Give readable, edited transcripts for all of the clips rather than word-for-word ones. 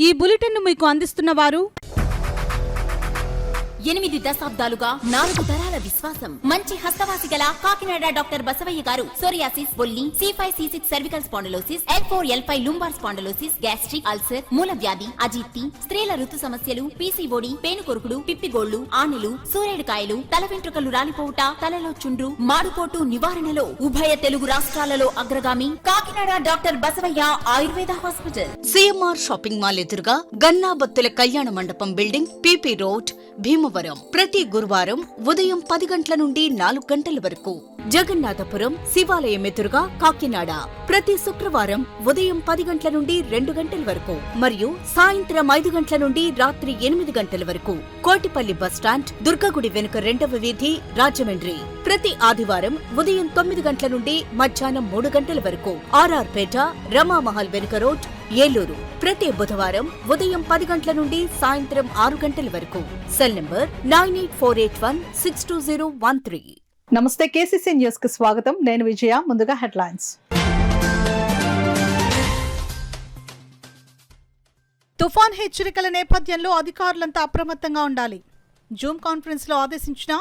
ఈ బులెటిన్ను మీకు అందిస్తున్న వారు 8 దశాబ్దాలుగా 4 తరాల విశ్వాసం. మంచి హస్తవాసి గల కాకినాడ డాక్టర్ బసవయ్య గారు సోరియాసిస్, బొల్లి, C5C6 cervical spondylosis, L4L5 lumbar spondylosis, gastric ulcer, మూల వ్యాధి, అజీర్తి, స్త్రీల ఋతు సమస్యలు, PCOD, పేనుకొరుకుడు, పిప్పిగోళ్లు, ఆనెలు, సూరేడుకాయలు, తల వెంట్రుకలు రాలిపోవుట, తలలో చుండ్రు, మాడుకోటు నివారణలో ఉభయ తెలుగు రాష్ట్రాలలో అగ్రగామి Kakinada doctor Basavaiah Ayurveda hospital. CMR shopping mall ఎదురుగా గన్నాబత్తుల కళ్యాణ మండపం బిల్డింగ్, PP రోడ్, భీమవరం. ప్రతి గురువారం ఉదయం 10 గంటల నుండి 4 గంటల వరకు. జగన్నాథపురం శివాలయం ఎదురుగా కాకినాడ ప్రతి శుక్రవారం ఉదయం 10 గంటల నుండి 2 గంటల వరకు మరియు సాయంత్రం 5 గంటల నుండి రాత్రి 8 గంటల వరకు. కోటిపల్లి బస్టాండ్, దుర్గగుడి వెనుక 2వ వీధి, రాజమండ్రి. ప్రతి ఆదివారం ఉదయం 9 గంటల నుండి మధ్యాహ్నం 3 గంటల వరకు. RR పేట, రమామహల్ వెనుక రోడ్, ఏలూరు. ప్రతి బుధవారం ఉదయం 10 గంటల నుండి సాయంత్రం 6 గంటల వరకు. Cell number 9848162013. నమస్తే, KCC న్యూస్ కి స్వాగతం. నేను విజయ. ముందుగా హెడ్లైన్స్. తుఫాన్ హెచ్చరికల నేపథ్యంలో అధికారులంతా అప్రమత్తంగా ఉండాలి. జూమ్ కాన్ఫరెన్స్ లో ఆదేశించిన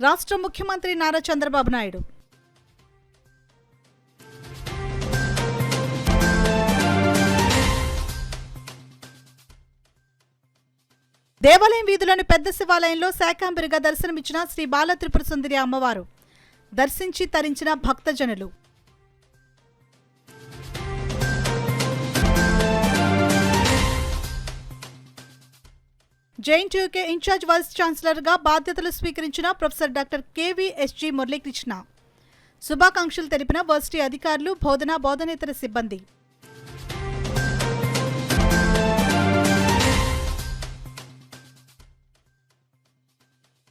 రాష్ట్ర ముఖ్యమంత్రి నారా చంద్రబాబు నాయుడు. దేవాలయం వీధిలోని పెద్ద శివాలయంలో శాకాంబరిగా దర్శనమిచ్చిన శ్రీ బాల త్రిపుర సుందరి అమ్మవారు. దర్శించి తరించిన భక్తజనులు. JNTUకే ఇన్ఛార్జ్ వైస్ ఛాన్సలర్గా బాధ్యతలు స్వీకరించిన ప్రొఫెసర్ డాక్టర్ KVSG మురళీకృష్ణ. శుభాకాంక్షలు తెలిపిన వర్సిటీ అధికారులు, బోధనేతర సిబ్బంది.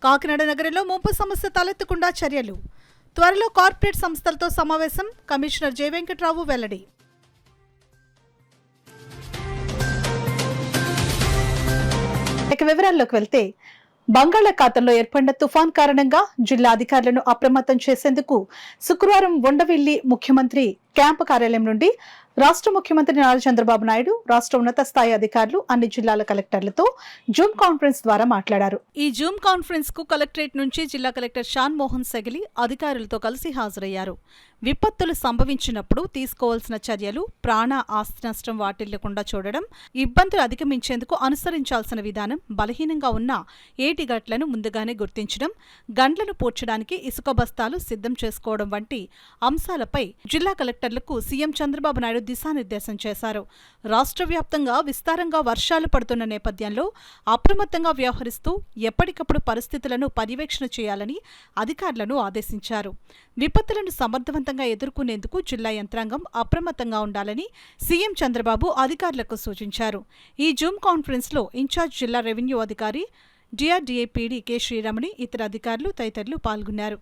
కాకినాడ నగరంలో ముంపు సమస్య తలెత్తకుండా చర్యలు. త్వరలో కార్పొరేట్ సంస్థలతో సమావేశం. కమిషనర్ జె వెంకట్రావు వెల్లడి. ఇక వివరాల్లోకి వెళ్తే, బంగాళాఖాతంలో ఏర్పడిన తుఫాన్ కారణంగా జిల్లా అధికారులను అప్రమత్తం చేసేందుకు శుక్రవారం ఉండవిల్లి ముఖ్యమంత్రి క్యాంపు కార్యాలయం నుండి రాష్ట్ర ముఖ్యమంత్రి నారా చంద్రబాబు నాయుడు, రాష్ట్ర ఉన్నత స్థాయి అధికారులు, అన్ని జిల్లాల కలెక్టర్లతో జూమ్ కాన్ఫరెన్స్ ద్వారా మాట్లాడారు. ఈ జూమ్ కాన్ఫరెన్స్ కు కలెక్టరేట్ నుంచి జిల్లా కలెక్టర్ షాన్ మోహన్ సెగిలి అధికారులతో కలిసి హాజరయ్యారు. విపత్తులు సంభవించినప్పుడు తీసుకోవాల్సిన చర్యలు, ప్రాణ ఆస్తి నష్టం వాటిల్లకుండా చూడడం, ఇబ్బందులు అధిగమించేందుకు అనుసరించాల్సిన విధానం, బలహీనంగా ఉన్న ఏటిగట్లను ముందుగానే గుర్తించడం, గండ్లను పూడ్చడానికి ఇసుక బస్తాలు సిద్ధం చేసుకోవడం వంటి అంశాలపై జిల్లా కలెక్టర్లకు సీఎం చంద్రబాబు నాయుడు దిశానిర్దేశం చేశారు. రాష్ట్ర వ్యాప్తంగా విస్తారంగా వర్షాలు పడుతున్న నేపథ్యంలో అప్రమత్తంగా వ్యవహరిస్తూ ఎప్పటికప్పుడు పరిస్థితులను పర్యవేక్షణ చేయాలని అధికారులను ఆదేశించారు. విపత్తులను సమర్థవంతంగా ఎదుర్కొనేందుకు జిల్లా యంత్రాంగం అప్రమత్తంగా ఉండాలని సీఎం చంద్రబాబు అధికారులకు సూచించారు. ఈ జూమ్ కాన్ఫరెన్స్ లో ఇన్ఛార్జ్ జిల్లా రెవెన్యూ అధికారి, DRDA PD కె శ్రీరమణి, ఇతర అధికారులు తదితరులు పాల్గొన్నారు.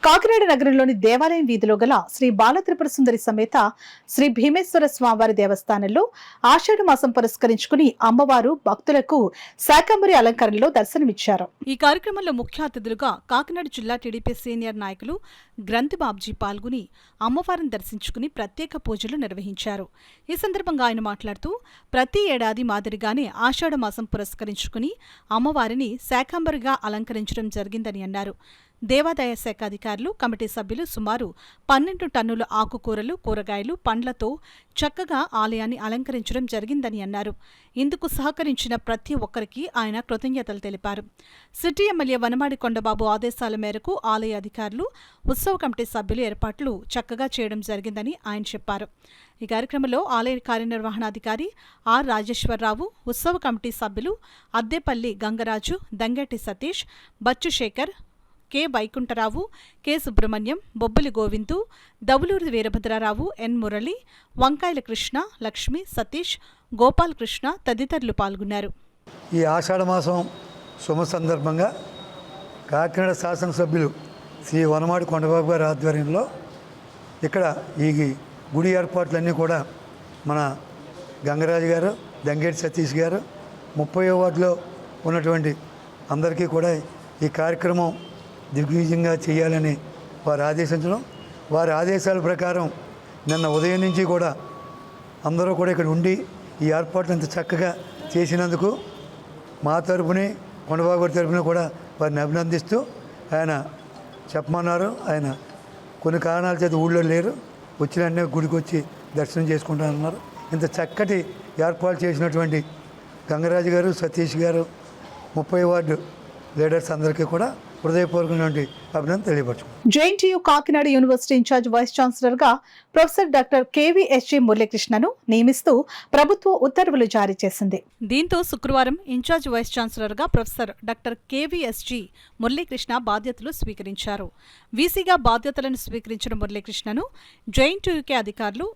కాకినాడ నగరంలోని దేవాలయం వీధిలో గల శ్రీ బాల త్రిపుర సుందరి సమేత శ్రీ భీమేశ్వర స్వామివారి దేవస్థానంలో ఆషాఢ మాసం పురస్కరించుకుని అమ్మవారు భక్తులకు శాకంబరి అలంకరణలో దర్శనమిచ్చారు. ఈ కార్యక్రమంలో ముఖ్య అతిథులుగా కాకినాడ జిల్లా టీడీపీ సీనియర్ నాయకులు గ్రంథి బాబ్జీ పాల్గొని అమ్మవారిని దర్శించుకుని ప్రత్యేక పూజలు నిర్వహించారు. ఈ సందర్భంగా ఆయన మాట్లాడుతూ, ప్రతి ఏడాది మాదిరిగానే ఆషాఢ మాసం పురస్కరించుకుని అమ్మవారిని శాకంబరిగా అలంకరించడం జరిగిందని అన్నారు. దేవాదాయ శాఖ అధికారులు, కమిటీ సభ్యులు సుమారు 12 టన్నుల ఆకుకూరలు, కూరగాయలు, పండ్లతో చక్కగా ఆలయాన్ని అలంకరించడం జరిగిందని అన్నారు. ఇందుకు సహకరించిన ప్రతి ఒక్కరికి ఆయన కృతజ్ఞతలు తెలిపారు. సిటీ ఎమ్మెల్యే వనమాడి కొండబాబు ఆదేశాల మేరకు ఆలయ అధికారులు, ఉత్సవ కమిటీ సభ్యులు ఏర్పాట్లు చక్కగా చేయడం జరిగిందని ఆయన చెప్పారు. ఈ కార్యక్రమంలో ఆలయ కార్యనిర్వహణాధికారి ఆర్ రాజేశ్వరరావు, ఉత్సవ కమిటీ సభ్యులు అద్దేపల్లి గంగరాజు, దంగేటి సతీష్, బచ్చు శేఖర్, కె వైకుంఠరావు, కె సుబ్రహ్మణ్యం, బొబ్బిలి గోవిందు, దవులూరి వీరభద్రరావు, ఎన్ మురళి, వంకాయల కృష్ణ, లక్ష్మి, సతీష్, గోపాల్ కృష్ణ తదితరులు పాల్గొన్నారు. ఈ ఆషాఢమాసం శుభ సందర్భంగా కాకినాడ శాసనసభ్యులు శ్రీ వనమాడి కొండబాబు గారి ఆధ్వర్యంలో ఇక్కడ ఈ గుడి ఏర్పాట్లన్నీ కూడా మన గంగరాజు గారు, దంగేటి సతీష్ గారు 30వ వార్డులో ఉన్నటువంటి అందరికీ కూడా ఈ కార్యక్రమం దిగ్విజయంగా చేయాలని వారు ఆదేశించడం, వారి ఆదేశాల ప్రకారం నిన్న ఉదయం నుంచి కూడా అందరూ కూడా ఇక్కడ ఉండి ఈ ఏర్పాట్లు ఇంత చక్కగా చేసినందుకు మా తరపుని, కొండబాబు గారి తరపున కూడా వారిని అభినందిస్తూ ఆయన చెప్పమన్నారు. ఆయన కొన్ని కారణాల చేత ఊళ్ళో లేరు, వచ్చిన వెంటనే గుడికి వచ్చి దర్శనం చేసుకుంటానన్నారు. ఇంత చక్కటి ఏర్పాటు చేసినటువంటి గంగరాజు గారు, సతీష్ గారు, 30 వార్డు లీడర్స్ అందరికీ కూడా హృదయపూర్వకమైనటువంటి అభినందన తెలియపరచు. JNTU Kakinada university incharge vice chancellor గా ప్రొఫెసర్ డాక్టర్ కేవీఎస్జీ మురళీకృష్ణను నియమిస్తూ ప్రభుత్వం ఉత్తర్వులు జారీ చేసింది. దీంతో శుక్రవారం ఇన్ఛార్జ్ వైస్ ఛాన్సలర్ గా ప్రొఫెసర్ డాక్టర్ కేవీఎస్జీ మురళీకృష్ణ బాధ్యతలు స్వీకరించారు. వీసీగా బాధ్యతలను స్వీకరించిన మురళీకృష్ణను జేఎన్టీయూకే అధికారులు,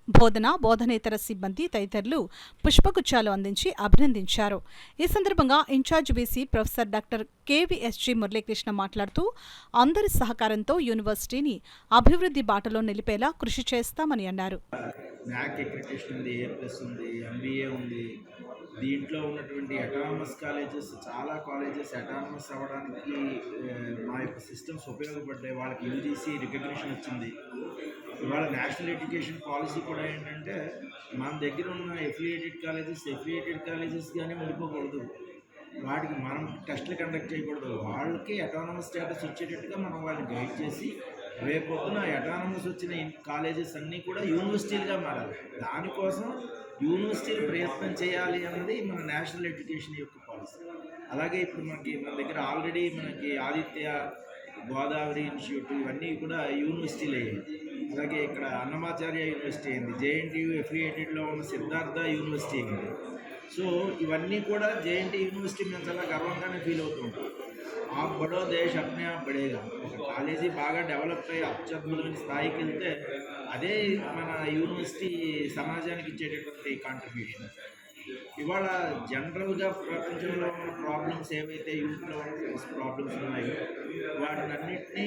బోధనేతర సిబ్బంది తదితరులు పుష్పగుచ్చాలు అందించి అభినందించారు. ఈ సందర్భంగా in charge VC professor doctor KVSG Muralikrishna మాట్లాడుతూ అందరి సహకారంతో యూనివర్సిటీని అభివృద్ధి బాటలో నిలిపేలా కృషి చేస్తామని అన్నారు. న్యాక్ అక్రిడిటేషన్ ఉంది, A+ ఉంది, MBA ఉంది. దీంట్లో ఉన్నటువంటి అటానమస్ కాలేజెస్, చాలా కాలేజెస్ అటానమస్ అవ్వడానికి మా యొక్క సిస్టమ్స్ ఉపయోగపడ్డాయి. వాళ్ళకి UGC రికగ్నిషన్ వచ్చింది. ఇవాళ నేషనల్ ఎడ్యుకేషన్ పాలసీ కూడా ఏంటంటే మన దగ్గర ఉన్న ఎఫిలియేటెడ్ కాలేజెస్గానే ఉండిపోకూడదు. వాటికి మనం టెస్టులు కండక్ట్ చేయకూడదు. వాళ్ళకి అటానమస్ స్టేటస్ వచ్చేటట్టుగా మనం వాళ్ళని గైడ్ చేసి రేపొద్దున అటానమస్ వచ్చిన కాలేజెస్ అన్నీ కూడా యూనివర్సిటీలుగా మారాలి. దానికోసం యూనివర్సిటీలు ప్రయత్నం చేయాలి అన్నది మన నేషనల్ ఎడ్యుకేషన్ యొక్క పాలసీ. అలాగే ఇప్పుడు మన దగ్గర ఆల్రెడీ మనకి ఆదిత్య, గోదావరి ఇన్స్టిట్యూట్ ఇవన్నీ కూడా యూనివర్సిటీలు అయ్యాయి. అలాగే ఇక్కడ అన్నమాచార్య యూనివర్సిటీ అయింది, జేఎన్టీయూ ఎఫిలియేటెడ్లో ఉన్న సిద్ధార్థ యూనివర్సిటీ అయింది. సో ఇవన్నీ కూడా జేఎన్టీ యూనివర్సిటీ మేము చాలా గర్వంగానే ఫీల్ అవుతుంటాం. ఆ బడో దేశ్ అప్నే ఆప్ బడేగా. ఒక కాలేజీ బాగా డెవలప్ అయ్యి అత్యద్భుతమైన స్థాయికి వెళ్తే అదే మన యూనివర్సిటీ సమాజానికి ఇచ్చేటటువంటి కాంట్రిబ్యూషన్. ఇవాళ జనరల్గా ప్రపంచంలో ఉన్న ప్రాబ్లమ్స్ ఏవైతే యూత్లో ప్రాబ్లమ్స్ ఉన్నాయో వాటినన్నింటినీ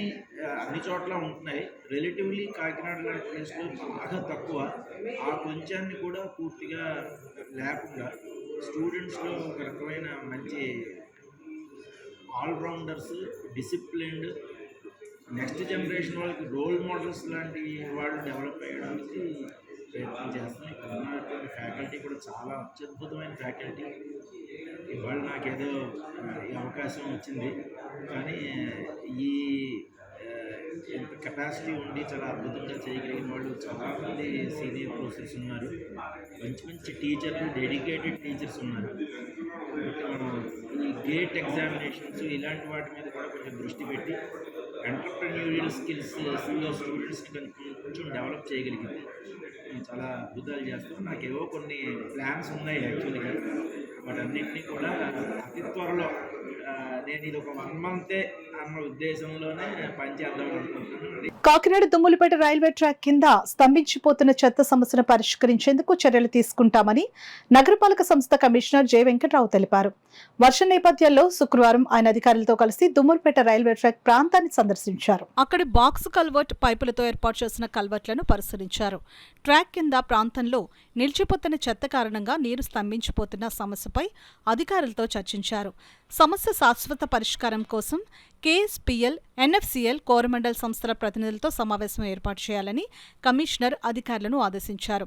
అన్ని చోట్ల ఉంటున్నాయి. రిలేటివ్లీ కాకినాడ లాంటి ప్లేస్లో బాగా తక్కువ. ఆ కొంచాన్ని కూడా పూర్తిగా లేకుండా స్టూడెంట్స్లో ఒక రకమైన మంచి ఆల్రౌండర్స్, డిసిప్లిన్డ్, నెక్స్ట్ జనరేషన్ వాళ్ళకి రోల్ మోడల్స్ లాంటి వాళ్ళు డెవలప్ అయ్యడానికి ప్రయత్నం చేస్తాం. ఇక్కడ ఉన్నటువంటి ఫ్యాకల్టీ కూడా చాలా అత్యద్భుతమైన ఫ్యాకల్టీ. ఇవాళ నాకేదో ఈ అవకాశం వచ్చింది, కానీ ఈ ఎంత కెపాసిటీ ఉండి చాలా అద్భుతంగా చేయగలిగిన వాళ్ళు చాలామంది సీనియర్ ప్రొఫెసర్స్ ఉన్నారు. మంచి టీచర్లు, డెడికేటెడ్ టీచర్స్ ఉన్నారు. కాబట్టి మనం ఈ గేట్ ఎగ్జామినేషన్స్ ఇలాంటి వాటి మీద కూడా కొంచెం దృష్టి పెట్టి ఎంటర్ప్రెన్యూరియల్ స్కిల్స్లో స్టూడెంట్స్ని కొంచెం డెవలప్ చేయగలిగింది. మేము చాలా అద్భుతాలు చేస్తాం. నాకేవో కొన్ని ప్లాన్స్ ఉన్నాయి యాక్చువల్గా. వాటన్నింటినీ కూడా అతి త్వరలో నేను ఇది ఒక 1 month అన్న ఉద్దేశంలోనే పనిచేద్దాం అనుకుంటున్నాను. కాకినాడ దుమ్ములపేట రైల్వే ట్రాక్ కింద స్తంభించిపోతున్న చెత్త సమస్యను పరిష్కరించేందుకు చర్యలు తీసుకుంటామని నగరపాలక సంస్థ కమిషనర్ జె వెంకట్రావు తెలిపారు. వర్షం నేపథ్యంలో శుక్రవారం ఆయన అధికారులతో కలిసి దుమ్ములపేట రైల్వే ట్రాక్ ప్రాంతాన్ని సందర్శించారు. అక్కడి బాక్స్ కల్వర్ట్ పైపులతో ఏర్పాటు చేసిన కల్వర్ట్లను పరిశీలించారు. ట్రాక్ కింద ప్రాంతంలో నిలిచిపోతున్న చెత్త కారణంగా నీరు స్తంభించిపోతున్న సమస్యపై అధికారులతో చర్చించారు. సమస్య శాశ్వత పరిష్కారం కోసం కె కేఎస్పీఎల్, ఎన్ఎఫ్సీఎల్, కోరమండల్ సంస్థల ప్రతినిధులతో సమావేశం ఏర్పాటు చేయాలని కమిషనర్ అధికారులను ఆదేశించారు.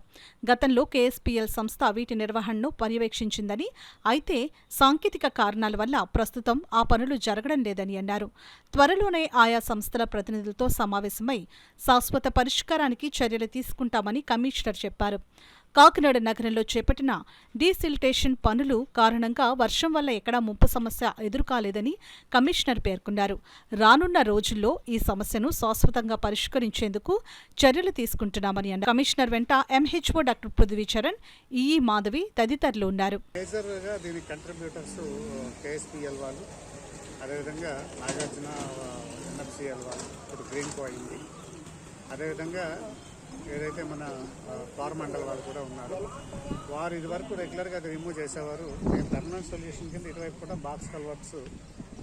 గతంలో కేఎస్పీఎల్ సంస్థ వీటి నిర్వహణను పర్యవేక్షించిందని, అయితే సాంకేతిక కారణాల వల్ల ప్రస్తుతం ఆ పనులు జరగడం లేదని అన్నారు. త్వరలోనే ఆయా సంస్థల ప్రతినిధులతో సమావేశమై శాశ్వత పరిష్కారానికి చర్యలు తీసుకుంటామని కమిషనర్ చెప్పారు. కాకినాడ నగరంలో చేపట్టిన డీసిల్టేషన్ పనులు కారణంగా వర్షం వల్ల ఎక్కడా ముప్పు సమస్య ఎదురుకాలేదని కమిషనర్ పేర్కొన్నారు. రానున్న రోజుల్లో ఈ సమస్యను శాశ్వతంగా పరిష్కరించేందుకు చర్యలు తీసుకుంటున్నామని అన్నారు. కమిషనర్ వెంట MHO doctor Prithvi Charan, EE Madhavi తదితరులు ఉన్నారు. మేజర్గా దీని కంట్రిబ్యూటర్స్ కేఎస్పీఎల్ వాళ్ళు, అదేవిధంగా నాగార్జున ఎన్ఎఫ్సిఎల్ వాళ్ళు, ఇప్పుడు గ్రీన్కో అయింది. అదేవిధంగా ఏదైతే మన కోరమండల్ వాళ్ళు కూడా ఉన్నారు, వారు ఇదివరకు రెగ్యులర్గా అది రిమూవ్ చేసేవారు. నేను పర్మనెంట్ సొల్యూషన్ కింద ఇటువైపు కూడా బాక్స్ కల్వర్ట్స్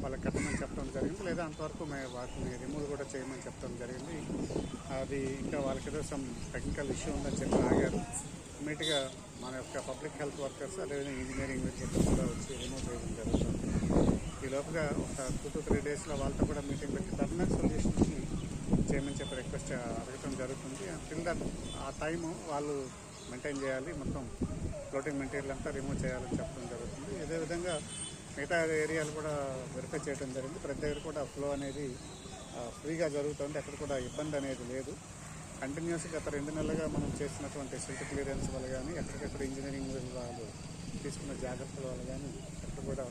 వాళ్ళకి కట్టమని చెప్పడం జరిగింది, లేదా అంతవరకు వాటిని రిమూవ్ కూడా చేయమని చెప్పడం జరిగింది. అది ఇంకా వాళ్ళకి ఏదో సమ్ టెక్నికల్ ఇష్యూ ఉందని చెప్పి ఆగారు. ఇమీడియట్గా మన యొక్క పబ్లిక్ హెల్త్ వర్కర్స్, అదేవిధంగా ఇంజనీరింగ్ వర్కర్స్ కూడా వచ్చి రిమూవ్ చేయడం జరుగుతుంది. ఈ లోపుగా ఒక 2 to 3 డేస్లో వాళ్ళతో కూడా మీటింగ్ పెట్టి పర్మనెంట్ సొల్యూషన్స్ని చేయమని చెప్పి రిక్వెస్ట్ అడగటం జరుగుతుంది. టిల్ దట్ ఆ టైము వాళ్ళు మెయింటైన్ చేయాలి, మొత్తం ఫ్లోటింగ్ మెటీరియల్ అంతా రిమూవ్ చేయాలని చెప్పడం జరుగుతుంది. అదేవిధంగా మిగతా ఏరియాలు కూడా వెరిఫై చేయడం జరిగింది. ప్రతి దగ్గర కూడా ఫ్లో అనేది ఫ్రీగా జరుగుతుంది, అక్కడ కూడా ఇబ్బంది అనేది లేదు. కంటిన్యూస్గా గత 2 నెలలుగా మనం చేస్తున్నటువంటి సిల్ట్ క్లియరెన్స్ వల్ల కానీ, ఎక్కడికక్కడ ఇంజనీరింగ్ వాళ్ళు తీసుకున్న జాగ్రత్తల వల్ల కానీ, అక్కడ కూడా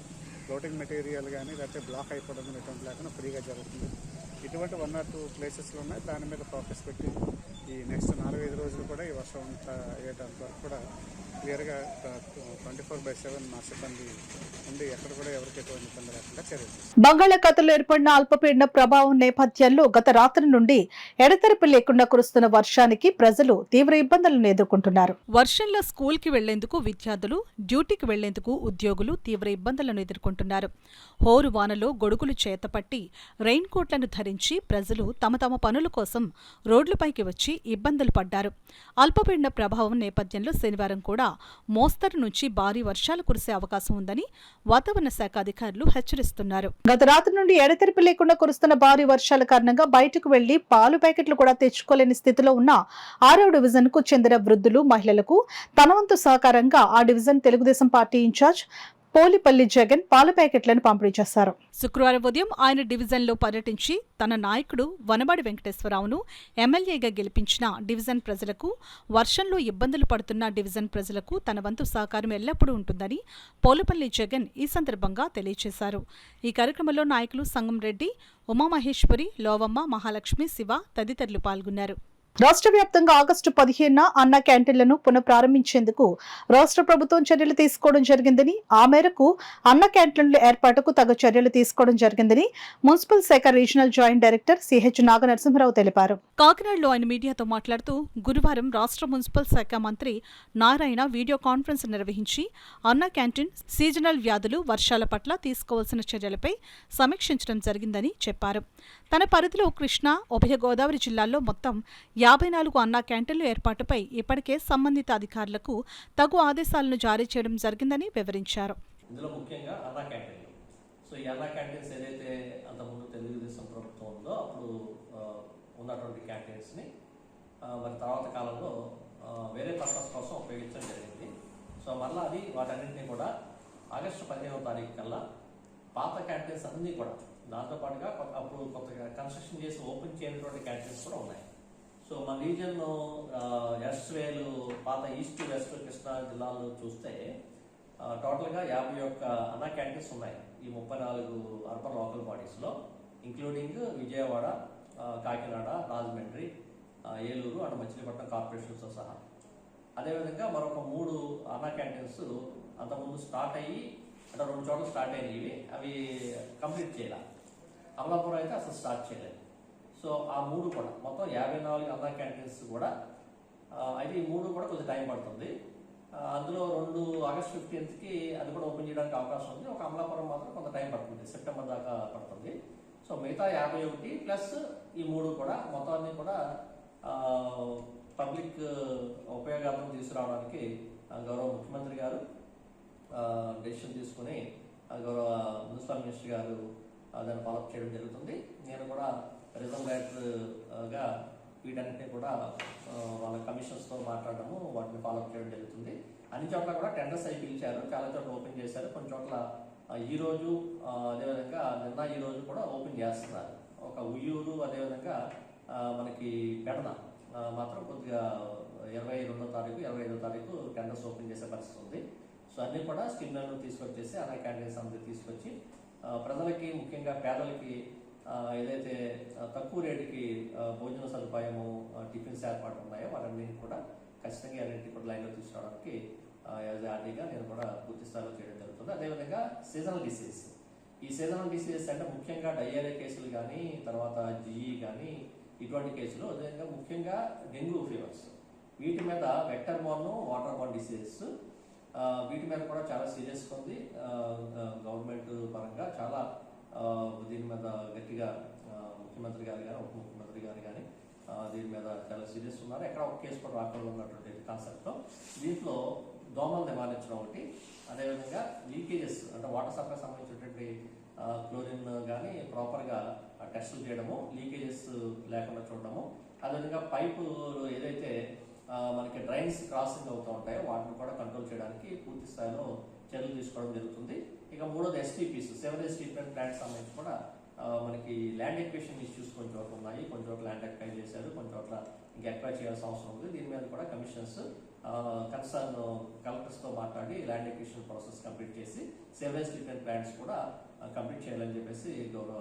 ఫ్లోటింగ్ మెటీరియల్ కానీ లేకపోతే బ్లాక్ అయిపోవడం ఇటువంటి లేకుండా ఫ్రీగా జరుగుతుంది. ఇటువంటి 1 or 2 ప్లేసెస్లో ఉన్నాయి. దాని మీద ఫోకస్ పెట్టి ఈ నెక్స్ట్ 4-5 రోజులు కూడా ఈ వర్షం అంతా అయ్యేటంత వరకు కూడా క్లియర్గా 24/7 మా సిబ్బంది ఉండి ఎక్కడ కూడా ఎవరికి ఎటువంటి ఇబ్బంది లేకుండా చర్యలు. బంగాళాఖాతంలో ఏర్పడిన అల్పపీడన ప్రభావం నేపథ్యంలో గత రాత్రి నుండి ఎడతెరిపి లేకుండా కురుస్తున్న వర్షానికి ప్రజలు తీవ్ర ఇబ్బందులను ఎదుర్కొంటున్నారు. వర్షంలో స్కూల్కి వెళ్లేందుకు విద్యార్థులు, డ్యూటీకి వెళ్లేందుకు ఉద్యోగులు తీవ్ర ఇబ్బందులను ఎదుర్కొంటున్నారు. హోరు వానలో గొడుగులు చేతపట్టి రెయిన్ కోట్లను ధరించి ప్రజలు తమ తమ పనుల కోసం రోడ్లపైకి వచ్చి ఇబ్బందులు పడ్డారు. అల్పపీడన ప్రభావం నేపథ్యంలో శనివారం కూడా మోస్తరు నుంచి భారీ వర్షాలు కురిసే అవకాశం ఉందని వాతావరణ శాఖ అధికారులు హెచ్చరిస్తున్నారు. గత రాత్రి నుండి ఎడతెరిపి లేకుండా కురుస్తున్న భారీ వర్షాల కారణంగా బయటకు వెళ్లి పాలు ప్యాకెట్లు కూడా తెచ్చుకోలేని స్థితిలో ఉన్న 6వ డివిజన్ కు చెందిన వృద్ధులు, మహిళలకు తన వంతు సహకారంగా ఆ division Telugu Desam party in charge Polipalli Jagan పాల ప్యాకెట్లను పంపిణీ చేశారు. శుక్రవారం ఉదయం ఆయన డివిజన్లో పర్యటించి తన నాయకుడు వనమాడి వెంకటేశ్వరరావును ఎమ్మెల్యేగా గెలిపించిన డివిజన్ ప్రజలకు, వర్షంలో ఇబ్బందులు పడుతున్న డివిజన్ ప్రజలకు తన వంతు సహకారం ఎల్లప్పుడూ ఉంటుందని పోలిపల్లి జగన్ ఈ సందర్భంగా తెలియజేశారు. ఈ కార్యక్రమంలో నాయకులు సంగం రెడ్డి, ఉమామహేశ్వరి, లోవమ్మ, మహాలక్ష్మి, శివ తదితరులు పాల్గొన్నారు. రాష్ట్ర వ్యాప్తంగా ఆగస్టు 15న అన్న క్యాంటీన్లను పునఃప్రారంభించేందుకు రాష్ట్ర ప్రభుత్వం చర్యలు తీసుకోవడం జరిగిందని, ఆ మేరకు అన్న క్యాంటీన్ల ఏర్పాటుకు తగు చర్యలు తీసుకోవడం జరిగిందని మున్సిపల్ శాఖ regional joint director CH Naganarasimharao తెలిపారు. కాకినాడలో ఆయన మీడియాతో మాట్లాడుతూ గురువారం రాష్ట్ర మున్సిపల్ శాఖ మంత్రి నారాయణ వీడియో కాన్ఫరెన్స్ నిర్వహించి అన్న క్యాంటీన్, సీజనల్ వ్యాధులు, వర్షాల పట్ల తీసుకోవాల్సిన చర్యలపై సమీక్షించడం జరిగిందని చెప్పారు. తన పరిధిలో కృష్ణా, ఉభయ గోదావరి జిల్లాల్లో మొత్తం 54 అన్నా క్యాంటీన్ల ఏర్పాటుపై ఇప్పటికే సంబంధిత అధికారులకు తగు ఆదేశాలను జారీ చేయడం జరిగిందని వివరించారు. ఇందులో ముఖ్యంగా అన్నా క్యాంటీన్లు. సో ఈ అన్నా క్యాంటీన్స్ ఏదైతే అంతకుముందు తెలుగుదేశం ప్రభుత్వం ఉందో అప్పుడు ఉన్నటువంటి క్యాంటీన్స్ని మరి తర్వాత కాలంలో వేరే పర్పస్ కోసం ఉపయోగించడం జరిగింది. సో మళ్ళీ అది వాటన్నింటినీ కూడా ఆగస్టు 15వ తారీఖు కల్లా పాత క్యాంటీన్స్ అన్నీ కూడా దాంతోపాటుగా అప్పుడు కొత్తగా కన్స్ట్రక్షన్ చేసి ఓపెన్ చేయనటువంటి క్యాంటీన్స్ కూడా ఉన్నాయి. సో మన రీజియన్లో ఎస్వేలు, పాత ఈస్ట్, వెస్ట్ కృష్ణా జిల్లాల్లో చూస్తే టోటల్గా 51 అన్నా క్యాంటీన్స్ ఉన్నాయి ఈ 34 అర్బన్ లోకల్ బాడీస్లో, ఇంక్లూడింగ్ విజయవాడ, కాకినాడ, రాజమండ్రి, ఏలూరు అండ్ మచిలీపట్నం కార్పొరేషన్స్తో సహా. అదేవిధంగా మరొక 3 అన్నా క్యాంటీన్స్ అంతకుముందు స్టార్ట్ అయ్యి, అంటే 2 చోట్ల స్టార్ట్ అయినవి, అవి కంప్లీట్ చేయాలి. అమలాపురం అయితే అసలు స్టార్ట్ చేయలేదు. సో ఆ 3 కూడా మొత్తం 54 అన్నా క్యాంటీన్స్ కూడా, అయితే ఈ 3 కూడా కొంచెం టైం పడుతుంది. అందులో 2 ఆగస్ట్ 15కి అది కూడా ఓపెన్ చేయడానికి అవకాశం ఉంది. ఒక అమలాపురం మాత్రం కొంత టైం పడుతుంది, సెప్టెంబర్ దాకా పడుతుంది. సో మిగతా 51 ప్లస్ ఈ 3 కూడా మొత్తాన్ని కూడా పబ్లిక్ ఉపయోగాలను తీసుకురావడానికి గౌరవ ముఖ్యమంత్రి గారు డెసిషన్ తీసుకుని, గౌరవ మున్సిపల్ మినిస్టర్ గారు దాన్ని ఫాలోఅప్ చేయడం జరుగుతుంది. నేను కూడా రీజనల్ డైరెక్టర్గా వీటన్నిటిని కూడా వాళ్ళ కమిషన్స్తో మాట్లాడడము, వాటిని ఫాలోఅప్ చేయడం జరుగుతుంది. అన్ని చోట్ల కూడా టెండర్స్ అవి పిలిచారు, చాలా చోట్ల ఓపెన్ చేశారు. కొన్ని చోట్ల ఈరోజు అదేవిధంగా నిన్న ఈరోజు కూడా ఓపెన్ చేస్తున్నారు. ఒక ఉయ్యూరు అదేవిధంగా మనకి పెడన మాత్రం కొద్దిగా 22వ తారీఖు 25వ తారీఖు టెండర్స్ ఓపెన్ చేసే పరిస్థితి ఉంది. సో అన్నీ కూడా స్కిమ్మర్లు తీసుకొచ్చేసి అన్న క్యాండిడేట్స్ అందరూ తీసుకొచ్చి ప్రజలకి, ముఖ్యంగా పేదలకి ఏదైతే తక్కువ రేటుకి భోజన సదుపాయము, టిఫిన్స్ ఏర్పాటు ఉన్నాయో వాటన్నీ కూడా ఖచ్చితంగా అన్నింటినీ కూడా లైన్లో తీసుకురావడానికి యాజ్ ఆర్డీగా నేను కూడా పూర్తి స్థాయిలో చేయడం జరుగుతుంది. అదేవిధంగా సీజనల్ డిసీజ్, ఈ సీజనల్ డిసీజెస్ అంటే ముఖ్యంగా డయేరియా కేసులు కానీ, తర్వాత జిఈ కానీ ఇటువంటి కేసులు, అదేవిధంగా ముఖ్యంగా డెంగ్యూ ఫీవర్స్, వీటి మీద vector borne, water borne diseases, వీటి మీద కూడా చాలా సీరియస్గా ఉంది. గవర్నమెంట్ పరంగా చాలా దీని మీద గట్టిగా ముఖ్యమంత్రి గారు కానీ, ఉప ముఖ్యమంత్రి గారు కానీ దీని మీద చాలా సీరియస్ ఉన్నారు. ఎక్కడ ఒక కేసు కూడా రాకుండా ఉన్నటువంటి కాన్సెప్ట్లో దీంట్లో దోమలు నివారించడం ఒకటి, అదేవిధంగా లీకేజెస్ అంటే వాటర్ సప్లై సంబంధించినటువంటి క్లోరిన్ కానీ ప్రాపర్గా టెస్టులు చేయడము, లీకేజెస్ లేకుండా చూడడము, అదేవిధంగా పైపులు ఏదైతే మనకి డ్రైన్స్ క్రాసింగ్ అవుతూ ఉంటాయో వాటిని కూడా కంట్రోల్ చేయడానికి పూర్తి స్థాయిలో చర్యలు తీసుకోవడం జరుగుతుంది. ఇక మూడోది STPs, సెవరేజ్ ట్రీట్మెంట్ ప్లాంట్స్ సంబంధించి కూడా మనకి ల్యాండ్ ఎక్వేషన్ ఇష్యూస్ కొన్ని చోట్ల ఉన్నాయి. కొన్ని చోట్ల ల్యాండ్ ఎక్వైర్ చేశారు, కొన్ని చోట్ల ఇంకా ఎక్వైర్ చేయాల్సిన అవసరం ఉంది. దీని మీద కూడా కమిషన్స్ కన్సర్న్ కలెక్టర్స్తో మాట్లాడి ల్యాండ్ ఎక్వేషన్ ప్రాసెస్ కంప్లీట్ చేసి సెవరేజ్ ట్రీట్మెంట్ ప్లాంట్స్ కూడా కంప్లీట్ చేయాలని చెప్పేసి గౌరవ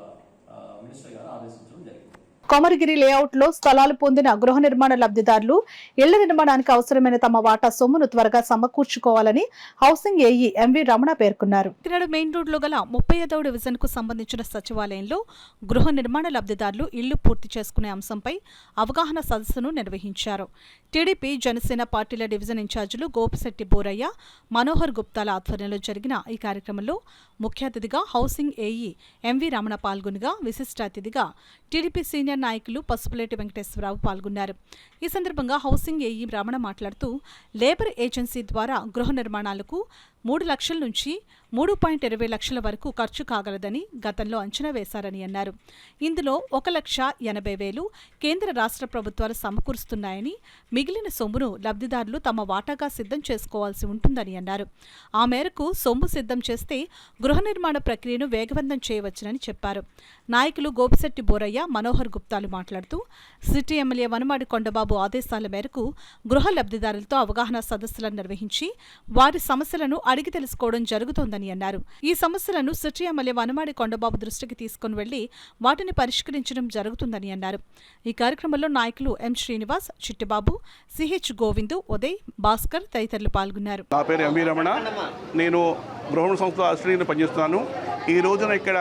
మినిస్టర్ గారు ఆదేశించడం జరిగింది. కొమరగిరి లేఅవుట్ లో స్థలాలు పొందిన గృహ నిర్మాణ లబ్ధిదారులు ఇళ్ల నిర్మాణానికి అవసరమైన తమ వాటా సొమ్మును త్వరగా సమకూర్చుకోవాలని హౌసింగ్ ఏఈ ఎంవి రమణ పేర్కొన్నారు. కాకినాడ మెయిన్ రోడ్లో గల 35వ డివిజన్ కు సంబంధించిన సచివాలయంలో గృహ నిర్మాణ లబ్ధిదారులు ఇళ్లు పూర్తి చేసుకునే అంశంపై అవగాహన సదస్సును నిర్వహించారు. టీడీపీ, జనసేన పార్టీల డివిజన్ ఇన్ఛార్జీలు గోపిశెట్టి బోరయ్య, మనోహర్ గుప్తాల ఆధ్వర్యంలో జరిగిన ఈ కార్యక్రమంలో ముఖ్య అతిథిగా హౌసింగ్ ఏఈ ఎంవి రమణ పాల్గొనగా, విశిష్ట అతిథిగా టీడీపీ సీనియర్ నాయకులు పసుపులేటి వెంకటేశ్వరరావు పాల్గొన్నారు. ఈ సందర్భంగా హౌసింగ్ ఏఈ రమణ మాట్లాడుతూ లేబర్ ఏజెన్సీ ద్వారా గృహ నిర్మాణాలకు 3 లక్షల నుంచి 3.20 లక్షల వరకు ఖర్చు కాగలదని గతంలో అంచనా వేశారని అన్నారు. ఇందులో 1,80,000 కేంద్ర రాష్ట్ర ప్రభుత్వాలు సమకూరుస్తున్నాయని, మిగిలిన సొమ్మును లబ్ధిదారులు తమ వాటాగా సిద్ధం చేసుకోవాల్సి ఉంటుందని అన్నారు. ఆ మేరకు సొమ్ము సిద్ధం చేస్తే గృహ నిర్మాణ ప్రక్రియను వేగవంతం చేయవచ్చునని చెప్పారు. నాయకులు గోపిశెట్టి బోరయ్య, మనోహర్ గుప్తాలు మాట్లాడుతూ సిటీ ఎమ్మెల్యే వనమాడి కొండబాబు ఆదేశాల మేరకు గృహ లబ్ధిదారులతో అవగాహన సదస్సులను నిర్వహించి వారి సమస్యలను అడిగి తెలుసుకోవడం జరుగుతోందని అన్నారు. ఈ సమస్యలను సిటీ ఎమ్మెల్యే వనమాడి కొండబాబు దృష్టికి తీసుకుని వెళ్లి వాటిని పరిష్కరించడం జరుగుతుందని అన్నారు. ఈ కార్యక్రమంలో నాయకులు ఎం శ్రీనివాస్, చిట్టిబాబు, సిహెచ్ గోవిందు, ఉదయ్, భాస్కర్ తదితరులు పాల్గొన్నారు. నా పేరు ఎంవి రమణ, నేను గృహ సంస్థ అసిస్టెంట్గా పనిచేస్తున్నాను. ఈ రోజున ఇక్కడ